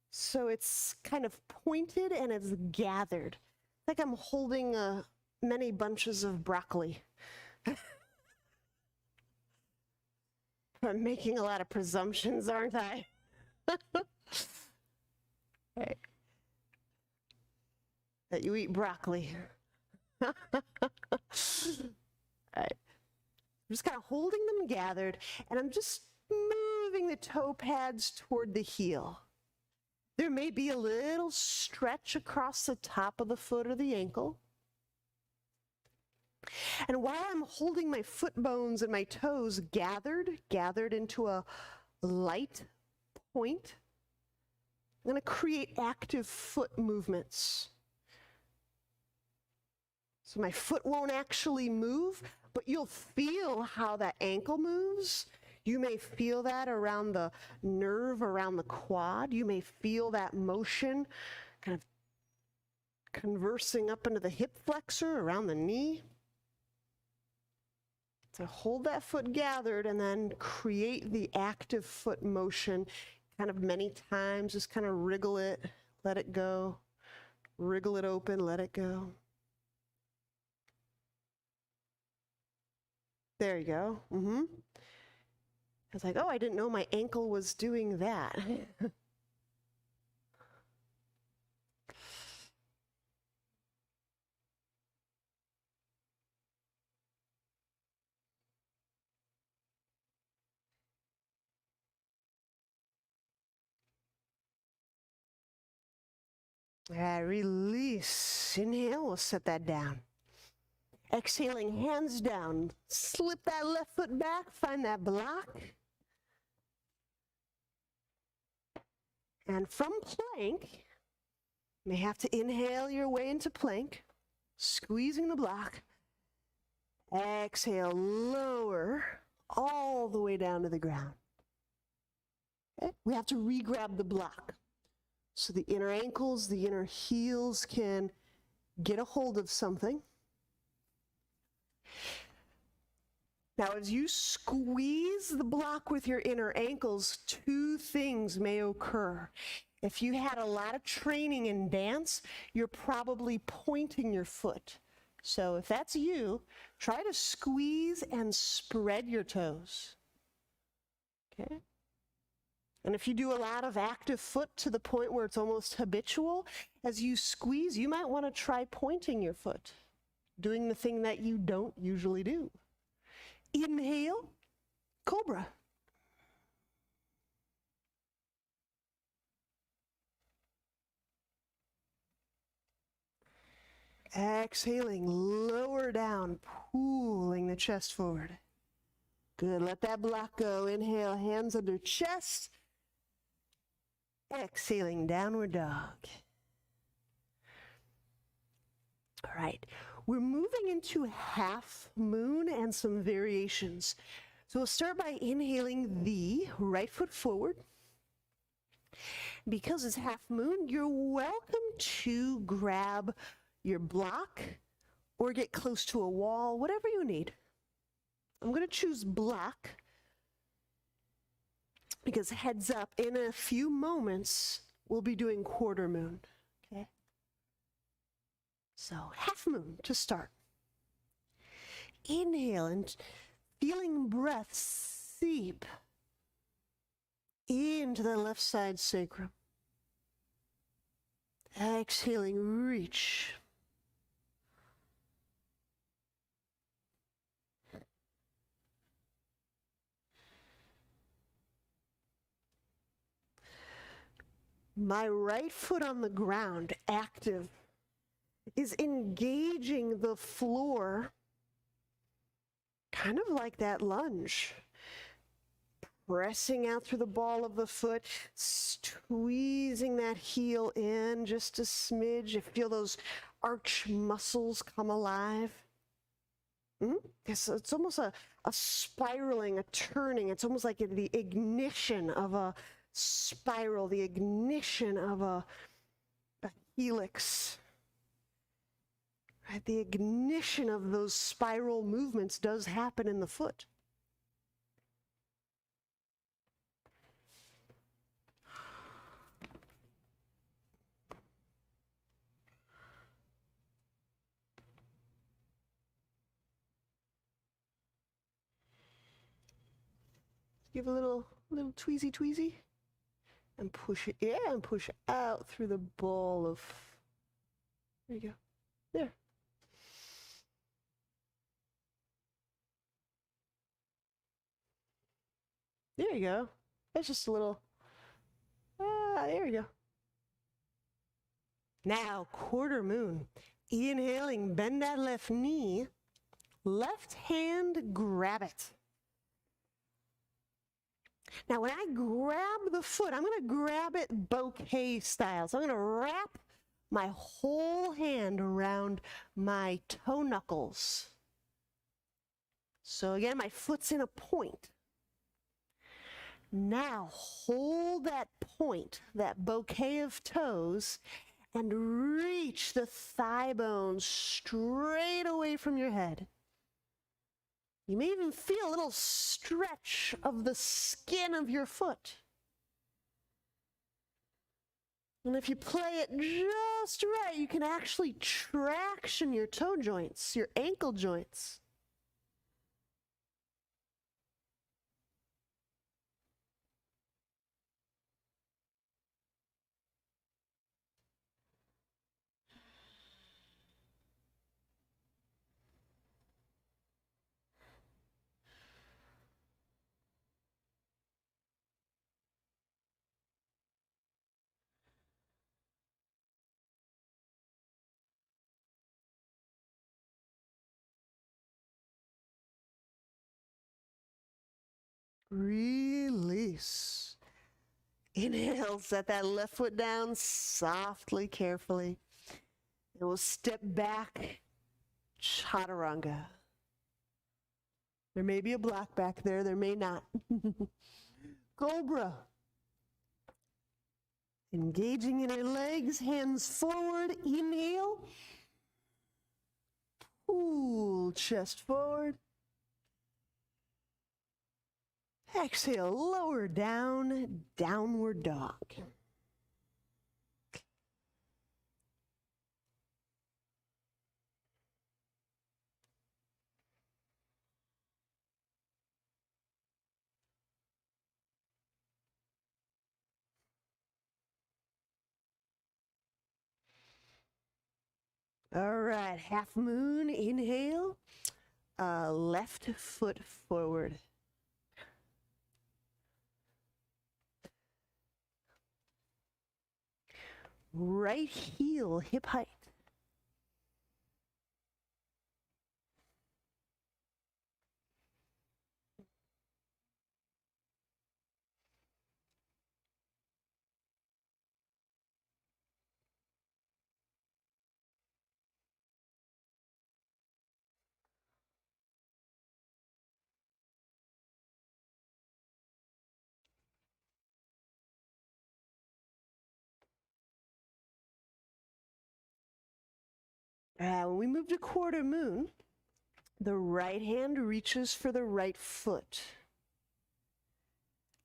so it's kind of pointed and it's gathered. Like I'm holding many bunches of broccoli. I'm making a lot of presumptions, aren't I? Right. That you eat broccoli. All right. I'm just kind of holding them gathered, and I'm just moving the toe pads toward the heel. There may be a little stretch across the top of the foot or the ankle. And while I'm holding my foot bones and my toes gathered into a light point, I'm going to create active foot movements. So my foot won't actually move, but you'll feel how that ankle moves. You may feel that around the nerve, around the quad. You may feel that motion kind of conversing up into the hip flexor, around the knee. So hold that foot gathered and then create the active foot motion kind of many times. Just kind of wriggle it, let it go. Wriggle it open, let it go. There you go. I was like, oh, I didn't know my ankle was doing that. Release. Inhale, we'll set that down. Exhaling, hands down. Slip that left foot back, find that block. And from plank, you may have to inhale your way into plank, squeezing the block. Exhale, lower all the way down to the ground. Okay? We have to re-grab the block. So the inner ankles, the inner heels can get a hold of something. Now, as you squeeze the block with your inner ankles, two things may occur. If you had a lot of training in dance, you're probably pointing your foot. So if that's you, try to squeeze and spread your toes. Okay? And if you do a lot of active foot to the point where it's almost habitual, as you squeeze, you might want to try pointing your foot, doing the thing that you don't usually do. Inhale, Cobra. Exhaling, lower down, pulling the chest forward. Good, let that block go. Inhale, hands under chest. Exhaling, downward dog. All right, we're moving into half moon and some variations. So we'll start by inhaling the right foot forward. Because it's half moon, you're welcome to grab your block or get close to a wall, whatever you need. I'm going to choose block because heads up, in a few moments, we'll be doing quarter moon, okay? So half moon to start. Inhale and feeling breath seep into the left side sacrum. Exhaling, reach. My right foot on the ground, active, is engaging the floor, kind of like that lunge. Pressing out through the ball of the foot, squeezing that heel in just a smidge. You feel those arch muscles come alive. It's almost a spiraling, a turning. It's almost like the ignition of a spiral, the ignition of a helix. Right? The ignition of those spiral movements does happen in the foot. Give a little tweezy tweezy. And push it, yeah, and push out through the ball of, there you go, there. There you go. That's just a little, there you go. Now, quarter moon. Inhaling, bend that left knee, left hand, grab it. Now, when I grab the foot, I'm going to grab it bouquet style. So I'm going to wrap my whole hand around my toe knuckles. So again, my foot's in a point. Now, hold that point, that bouquet of toes, and reach the thigh bone straight away from your head. You may even feel a little stretch of the skin of your foot. And if you play it just right, you can actually traction your toe joints, your ankle joints. Release. Inhale, set that left foot down softly, carefully. And we'll step back, chaturanga. There may be a block back there, there may not. Cobra. Engaging in our legs, hands forward, inhale. Pull chest forward. Exhale, lower down, downward dog. All right, half moon, inhale. Left foot forward. Right heel, hip height. When we move to quarter moon, the right hand reaches for the right foot.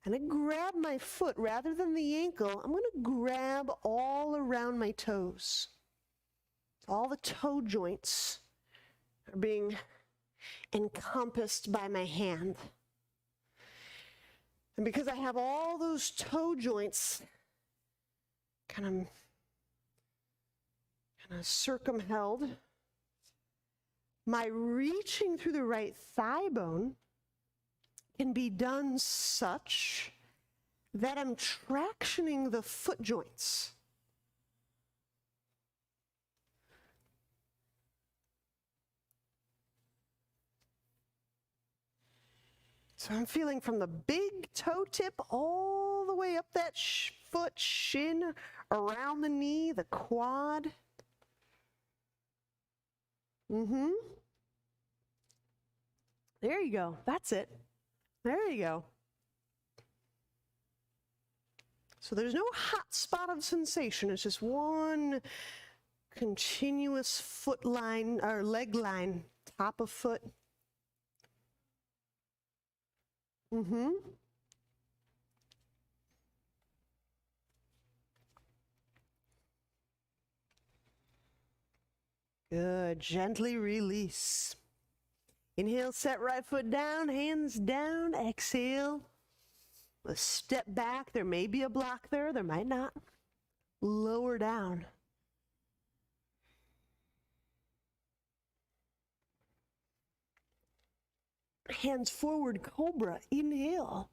And I grab my foot rather than the ankle. I'm going to grab all around my toes. All the toe joints are being encompassed by my hand. And because I have all those toe joints kind of circumheld, my reaching through the right thigh bone can be done such that I'm tractioning the foot joints. So I'm feeling from the big toe tip all the way up that foot, shin, around the knee, the quad. There you go. That's it. There you go. So there's no hot spot of sensation. It's just one continuous foot line or leg line, top of foot. Good. Gently release. Inhale, set right foot down, hands down. Exhale. Let's step back. There may be a block there. There might not. Lower down. Hands forward, Cobra. Inhale.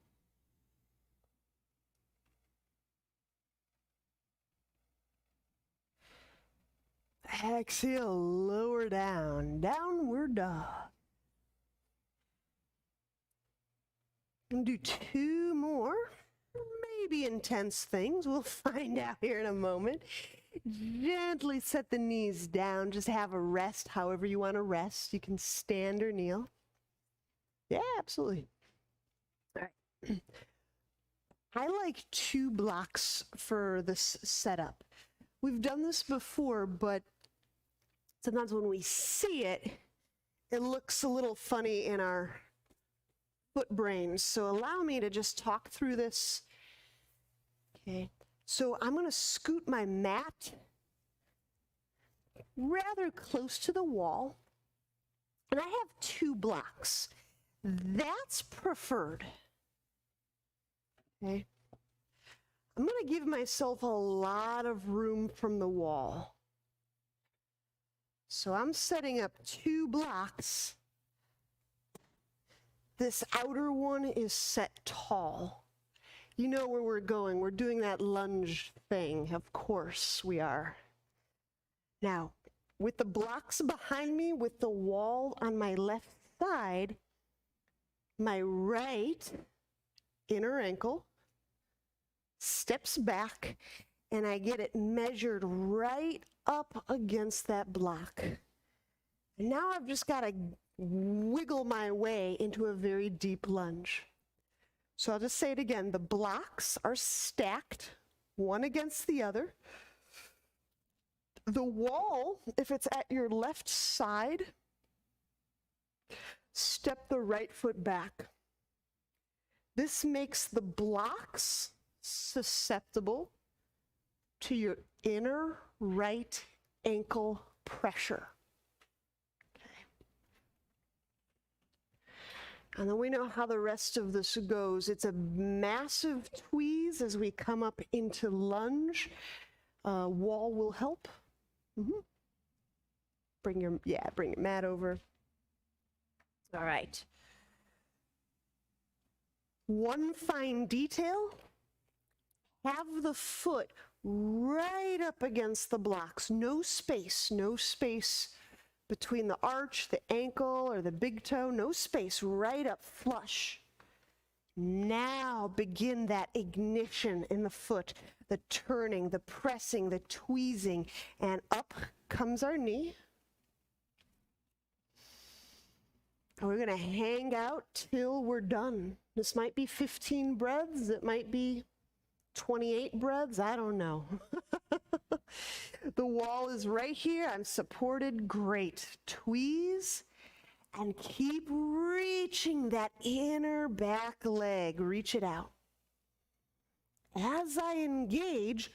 Exhale, lower down, downward dog. And do two more, maybe intense things. We'll find out here in a moment. Gently set the knees down. Just have a rest, however you want to rest. You can stand or kneel. Yeah, absolutely. All right. I like 2 blocks for this setup. We've done this before, but sometimes when we see it, it looks a little funny in our foot brains. So allow me to just talk through this. Okay. So I'm going to scoot my mat rather close to the wall. And I have 2 blocks. That's preferred. Okay. I'm going to give myself a lot of room from the wall. So I'm setting up 2 blocks. This outer one is set tall. You know where we're going. We're doing that lunge thing. Of course we are. Now, with the blocks behind me, with the wall on my left side, my right inner ankle steps back, and I get it measured right up against that block. And now I've just got to wiggle my way into a very deep lunge. So I'll just say it again. The blocks are stacked one against the other. The wall, if it's at your left side, step the right foot back. This makes the blocks susceptible to your inner right ankle pressure. Okay. And then we know how the rest of this goes. It's a massive tweeze as we come up into lunge. Wall will help. Bring your mat over. All right. One fine detail, have the foot right up against the blocks. No space between the arch, the ankle, or the big toe. No space, right up flush. Now begin that ignition in the foot, the turning, the pressing, the tweezing, and up comes our knee. And we're gonna hang out till we're done. This might be 15 breaths, it might be 28 breaths, I don't know. The wall is right here, I'm supported, great. Tweeze, and keep reaching that inner back leg, reach it out. As I engage,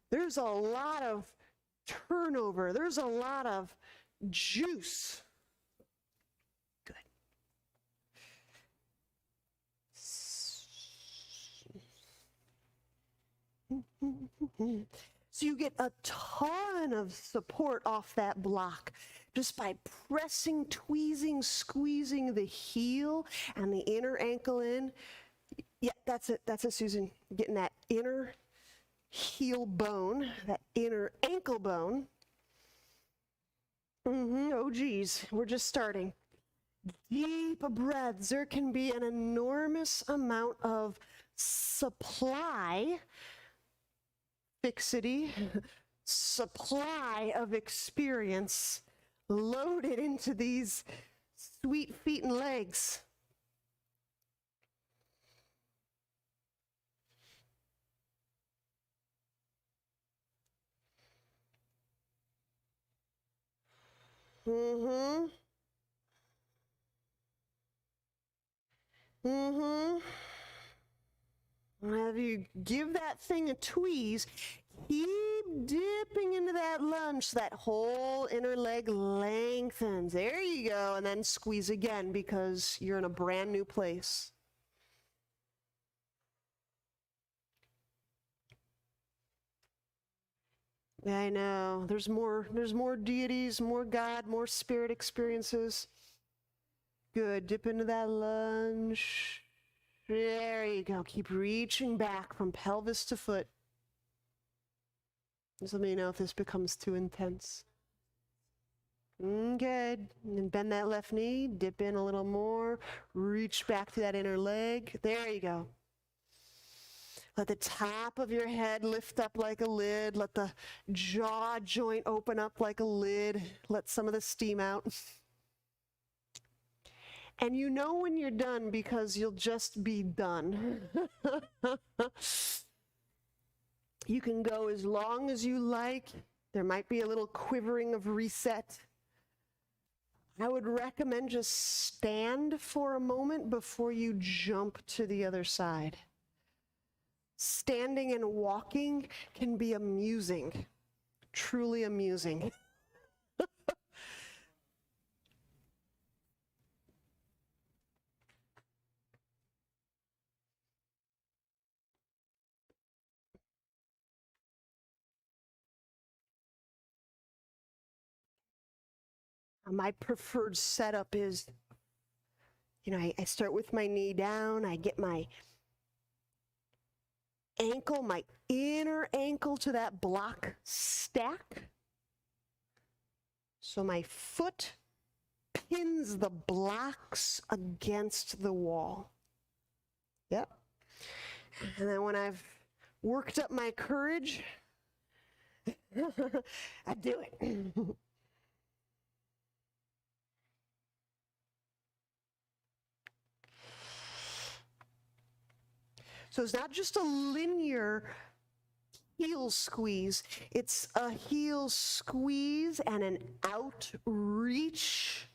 there's a lot of turnover, there's a lot of juice. So you get a ton of support off that block just by pressing, tweezing, squeezing the heel and the inner ankle in. Yeah, that's it, Susan. Getting that inner heel bone, that inner ankle bone. Oh geez, we're just starting. Deep breaths. There can be an enormous amount of supply, fixity, supply of experience loaded into these sweet feet and legs. Have you give that thing a tweeze, keep dipping into that lunge so that whole inner leg lengthens. There you go, and then squeeze again because you're in a brand new place. I know, there's more deities, more God, more spirit experiences. Good, dip into that lunge. There you go, keep reaching back from pelvis to foot. Just let me know if this becomes too intense. Good, and then bend that left knee, dip in a little more, reach back to that inner leg. There you go. Let the top of your head lift up like a lid. Let the jaw joint open up like a lid. Let some of the steam out. And you know when you're done because you'll just be done. You can go as long as you like. There might be a little quivering of reset. I would recommend just stand for a moment before you jump to the other side. Standing and walking can be amusing, truly amusing. My preferred setup is, I start with my knee down, I get my ankle, my inner ankle to that block stack. So my foot pins the blocks against the wall. Yep. And then when I've worked up my courage, I do it. So it's not just a linear heel squeeze. It's a heel squeeze and an outreach.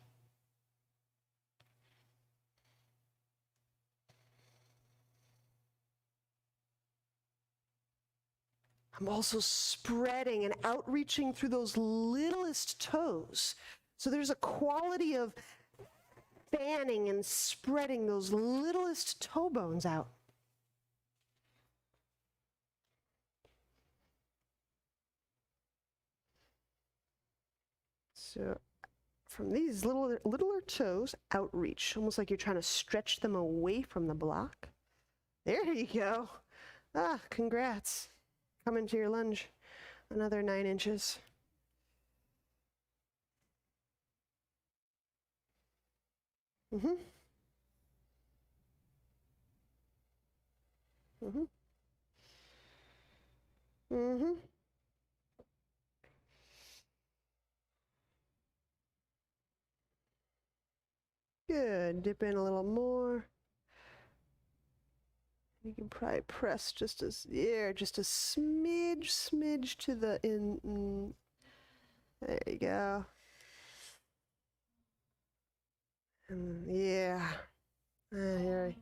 I'm also spreading and outreaching through those littlest toes. So there's a quality of fanning and spreading those littlest toe bones out. So from these littler toes, outreach, almost like you're trying to stretch them away from the block. There you go. Ah, congrats. Come into your lunge. Another 9 inches. Mm-hmm. Mm-hmm. Mm-hmm. Good. Dip in a little more. You can probably press just a smidge to the in. There you go. And yeah. Here.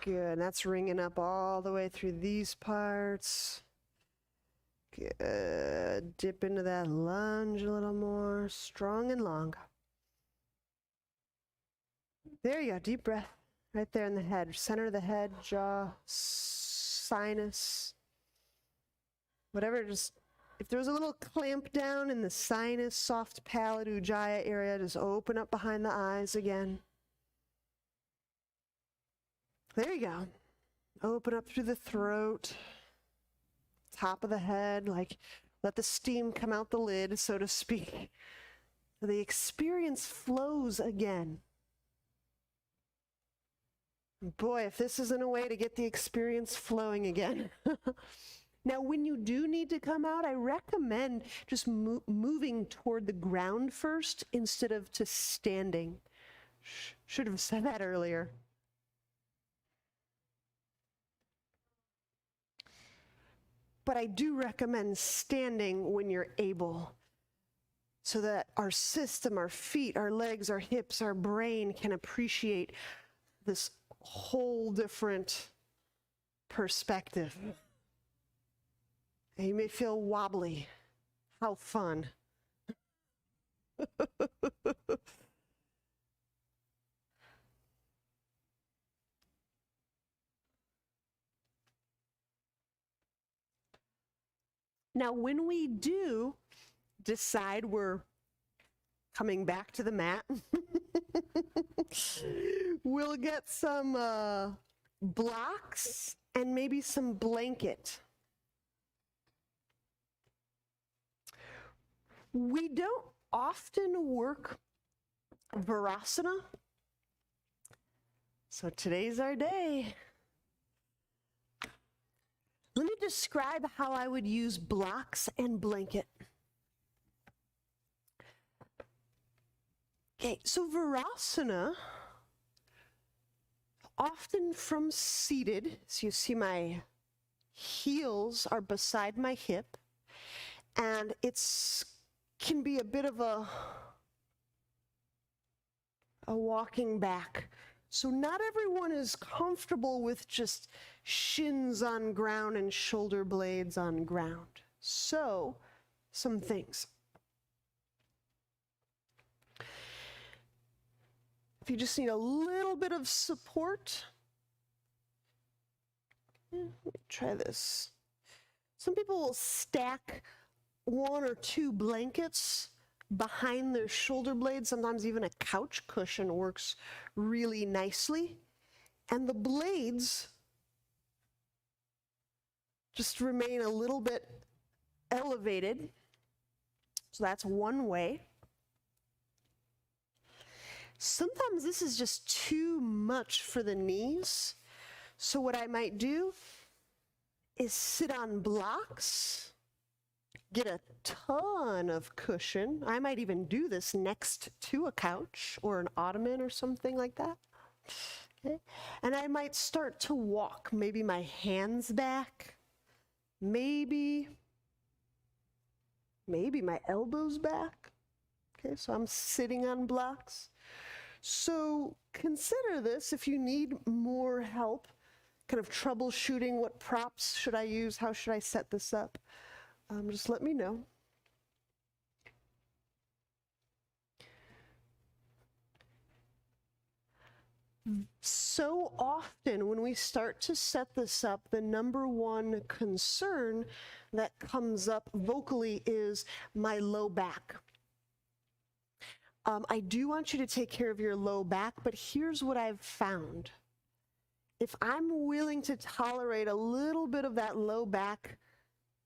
Good. That's ringing up all the way through these parts. Good. Dip into that lunge a little more. Strong and long. There you go. Deep breath. Right there in the head. Center of the head, jaw, sinus. Whatever, just if there's a little clamp down in the sinus, soft palate, ujjayi area, just open up behind the eyes again. There you go. Open up through the throat, top of the head, like let the steam come out the lid, so to speak. So the experience flows again. Boy, if this isn't a way to get the experience flowing again. Now, when you do need to come out, I recommend just moving toward the ground first instead of to standing. Should have said that earlier. But I do recommend standing when you're able, so that our system, our feet, our legs, our hips, our brain can appreciate this whole different perspective. And you may feel wobbly. How fun. Now, when we do decide we're coming back to the mat, we'll get some blocks and maybe some blanket. We don't often work Virasana, so today's our day. Let me describe how I would use blocks and blanket. Okay, so Virasana, often from seated, so you see my heels are beside my hip, and can be a bit of a walking back. So not everyone is comfortable with just shins on ground and shoulder blades on ground. So, some things. If you just need a little bit of support, let me try this. Some people will stack 1 or 2 blankets behind their shoulder blades. Sometimes even a couch cushion works really nicely. And the blades just remain a little bit elevated. So that's one way. Sometimes this is just too much for the knees. So what I might do is sit on blocks, get a ton of cushion. I might even do this next to a couch or an ottoman or something like that. Okay. And I might start to walk, maybe my hands back, Maybe my elbows back. Okay, so I'm sitting on blocks. So consider this if you need more help, kind of troubleshooting what props should I use, how should I set this up. Just let me know. So often when we start to set this up, the number one concern that comes up vocally is my low back. I do want you to take care of your low back, but here's what I've found. If I'm willing to tolerate a little bit of that low back,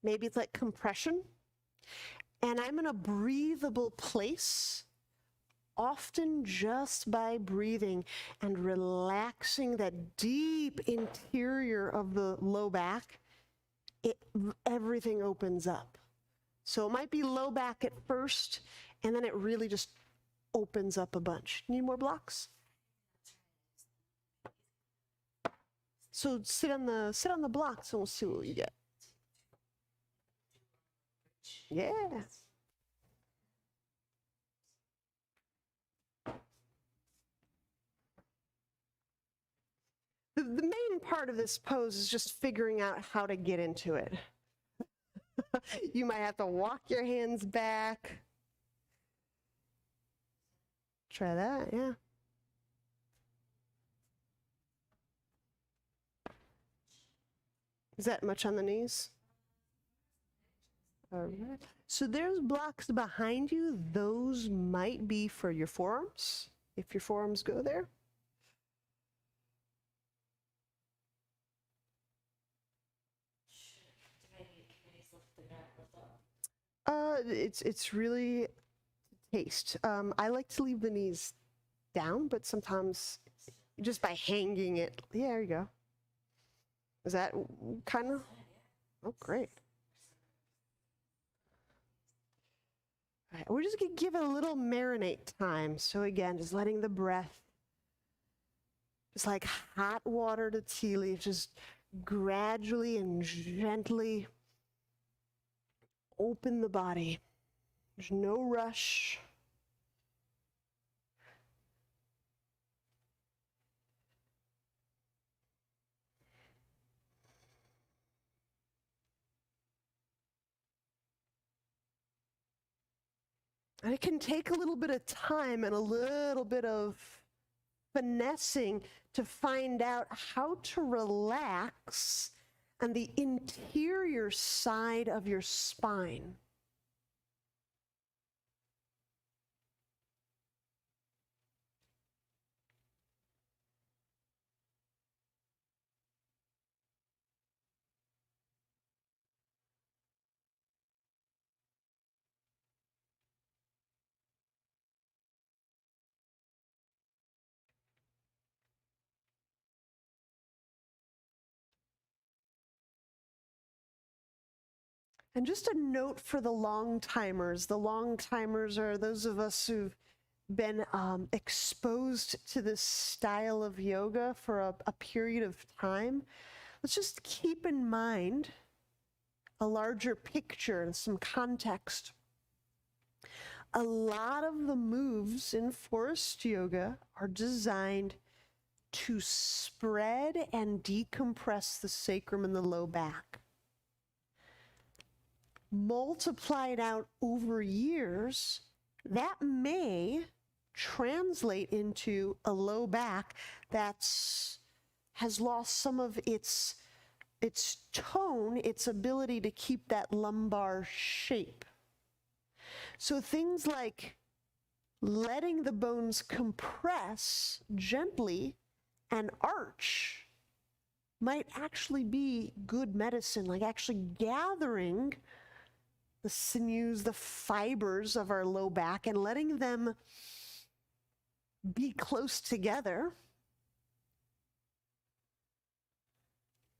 maybe it's like compression, and I'm in a breathable place, often just by breathing and relaxing that deep interior of the low back, everything opens up. So it might be low back at first, and then it really just opens up a bunch. Need more blocks? So sit on the blocks and we'll see what you get. Yeah. The main part of this pose is just figuring out how to get into it. You might have to walk your hands back. Try that, yeah. Is that much on the knees? All right. So there's blocks behind you. Those might be for your forearms, if your forearms go there. It's really taste. I like to leave the knees down, but sometimes just by hanging it. Yeah, there you go. Is that kind of? Oh, great. All right, we're just gonna give it a little marinate time. So again, just letting the breath, just like hot water to tea leaf, just gradually and gently open the body. There's no rush. And it can take a little bit of time and a little bit of finessing to find out how to relax on the interior side of your spine. And just a note for the long timers. The long timers are those of us who've been exposed to this style of yoga for a period of time. Let's just keep in mind a larger picture and some context. A lot of the moves in Forrest yoga are designed to spread and decompress the sacrum and the low back. Multiplied out over years, that may translate into a low back that's has lost some of its tone, its ability to keep that lumbar shape. So things like letting the bones compress gently and arch might actually be good medicine, like actually gathering the sinews, the fibers of our low back and letting them be close together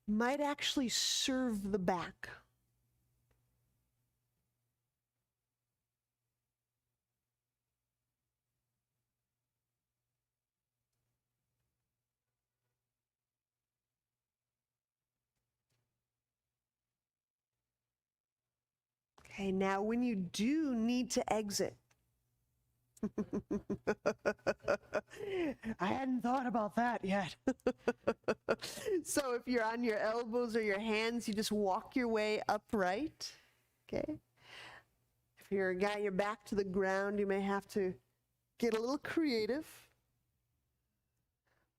might actually serve the back. Okay, now when you do need to exit, I hadn't thought about that yet. So if you're on your elbows or your hands, you just walk your way upright, okay? If you're got your back to the ground, you may have to get a little creative.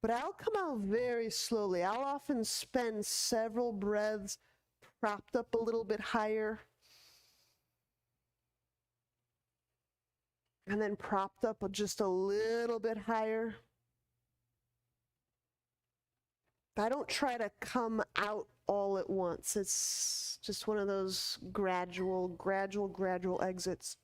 But I'll come out very slowly. I'll often spend several breaths propped up a little bit higher, and then propped up just a little bit higher. I don't try to come out all at once. It's just one of those gradual exits.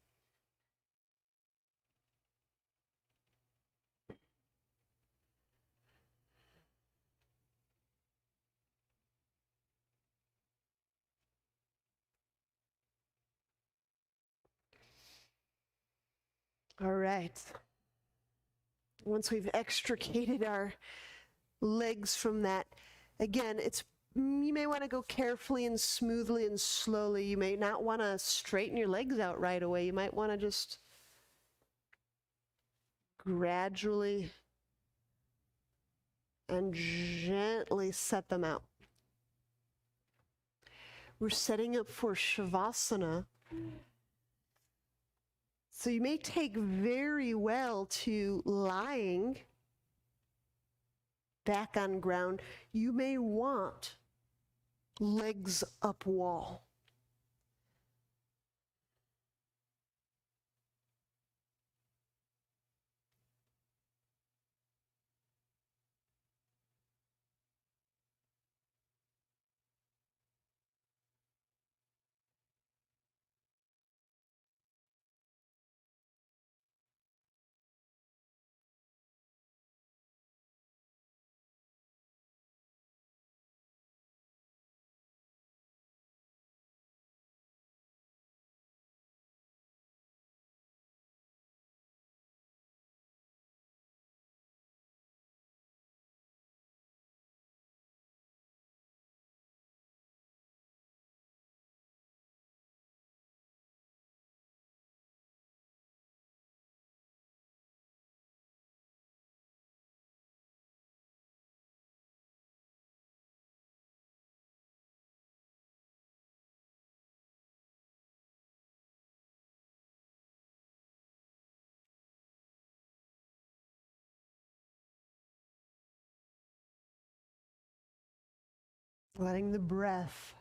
All right. Once we've extricated our legs from that, again, you may want to go carefully and smoothly and slowly. You may not want to straighten your legs out right away. You might want to just gradually and gently set them out. We're setting up for Shavasana. So you may take very well to lying back on ground. You may want legs up wall. Letting the breath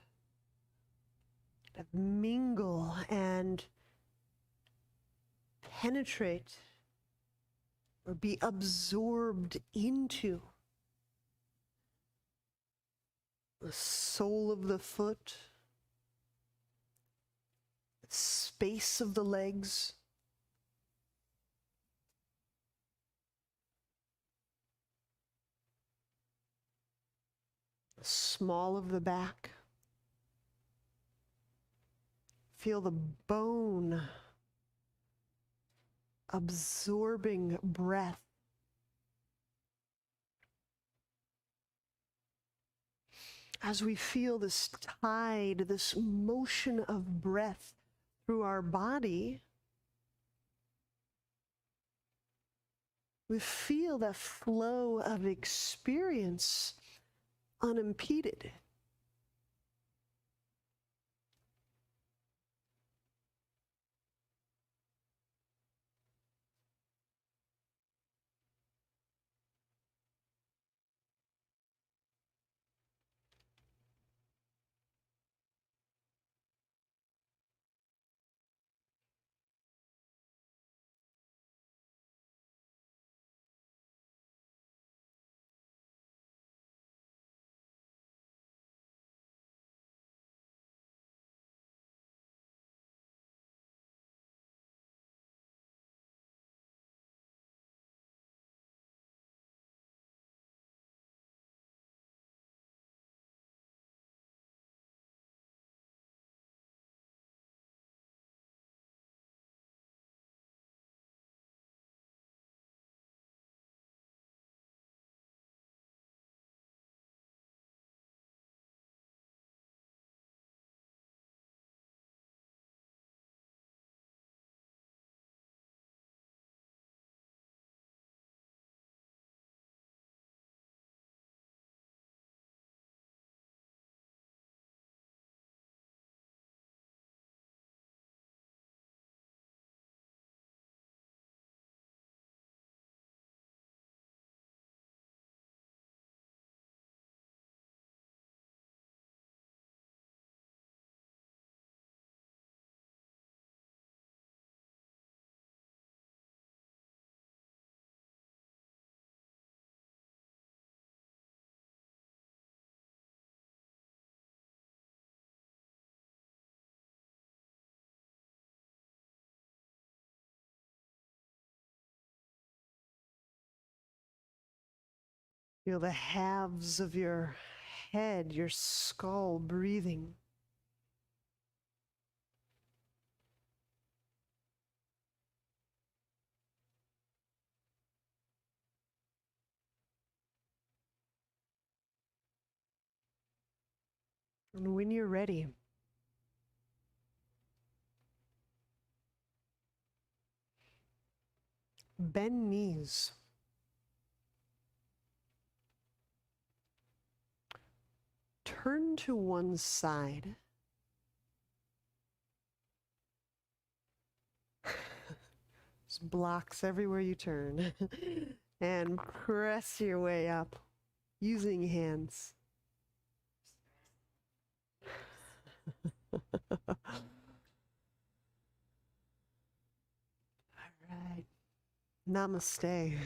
mingle and penetrate or be absorbed into the sole of the foot, the space of the legs. The small of the back. Feel the bone absorbing breath. As we feel this tide, this motion of breath through our body, we feel that flow of experience unimpeded. Feel the halves of your head, your skull breathing. And when you're ready, bend knees. Turn to one side. There's blocks everywhere you turn. And press your way up using hands. All right. Namaste.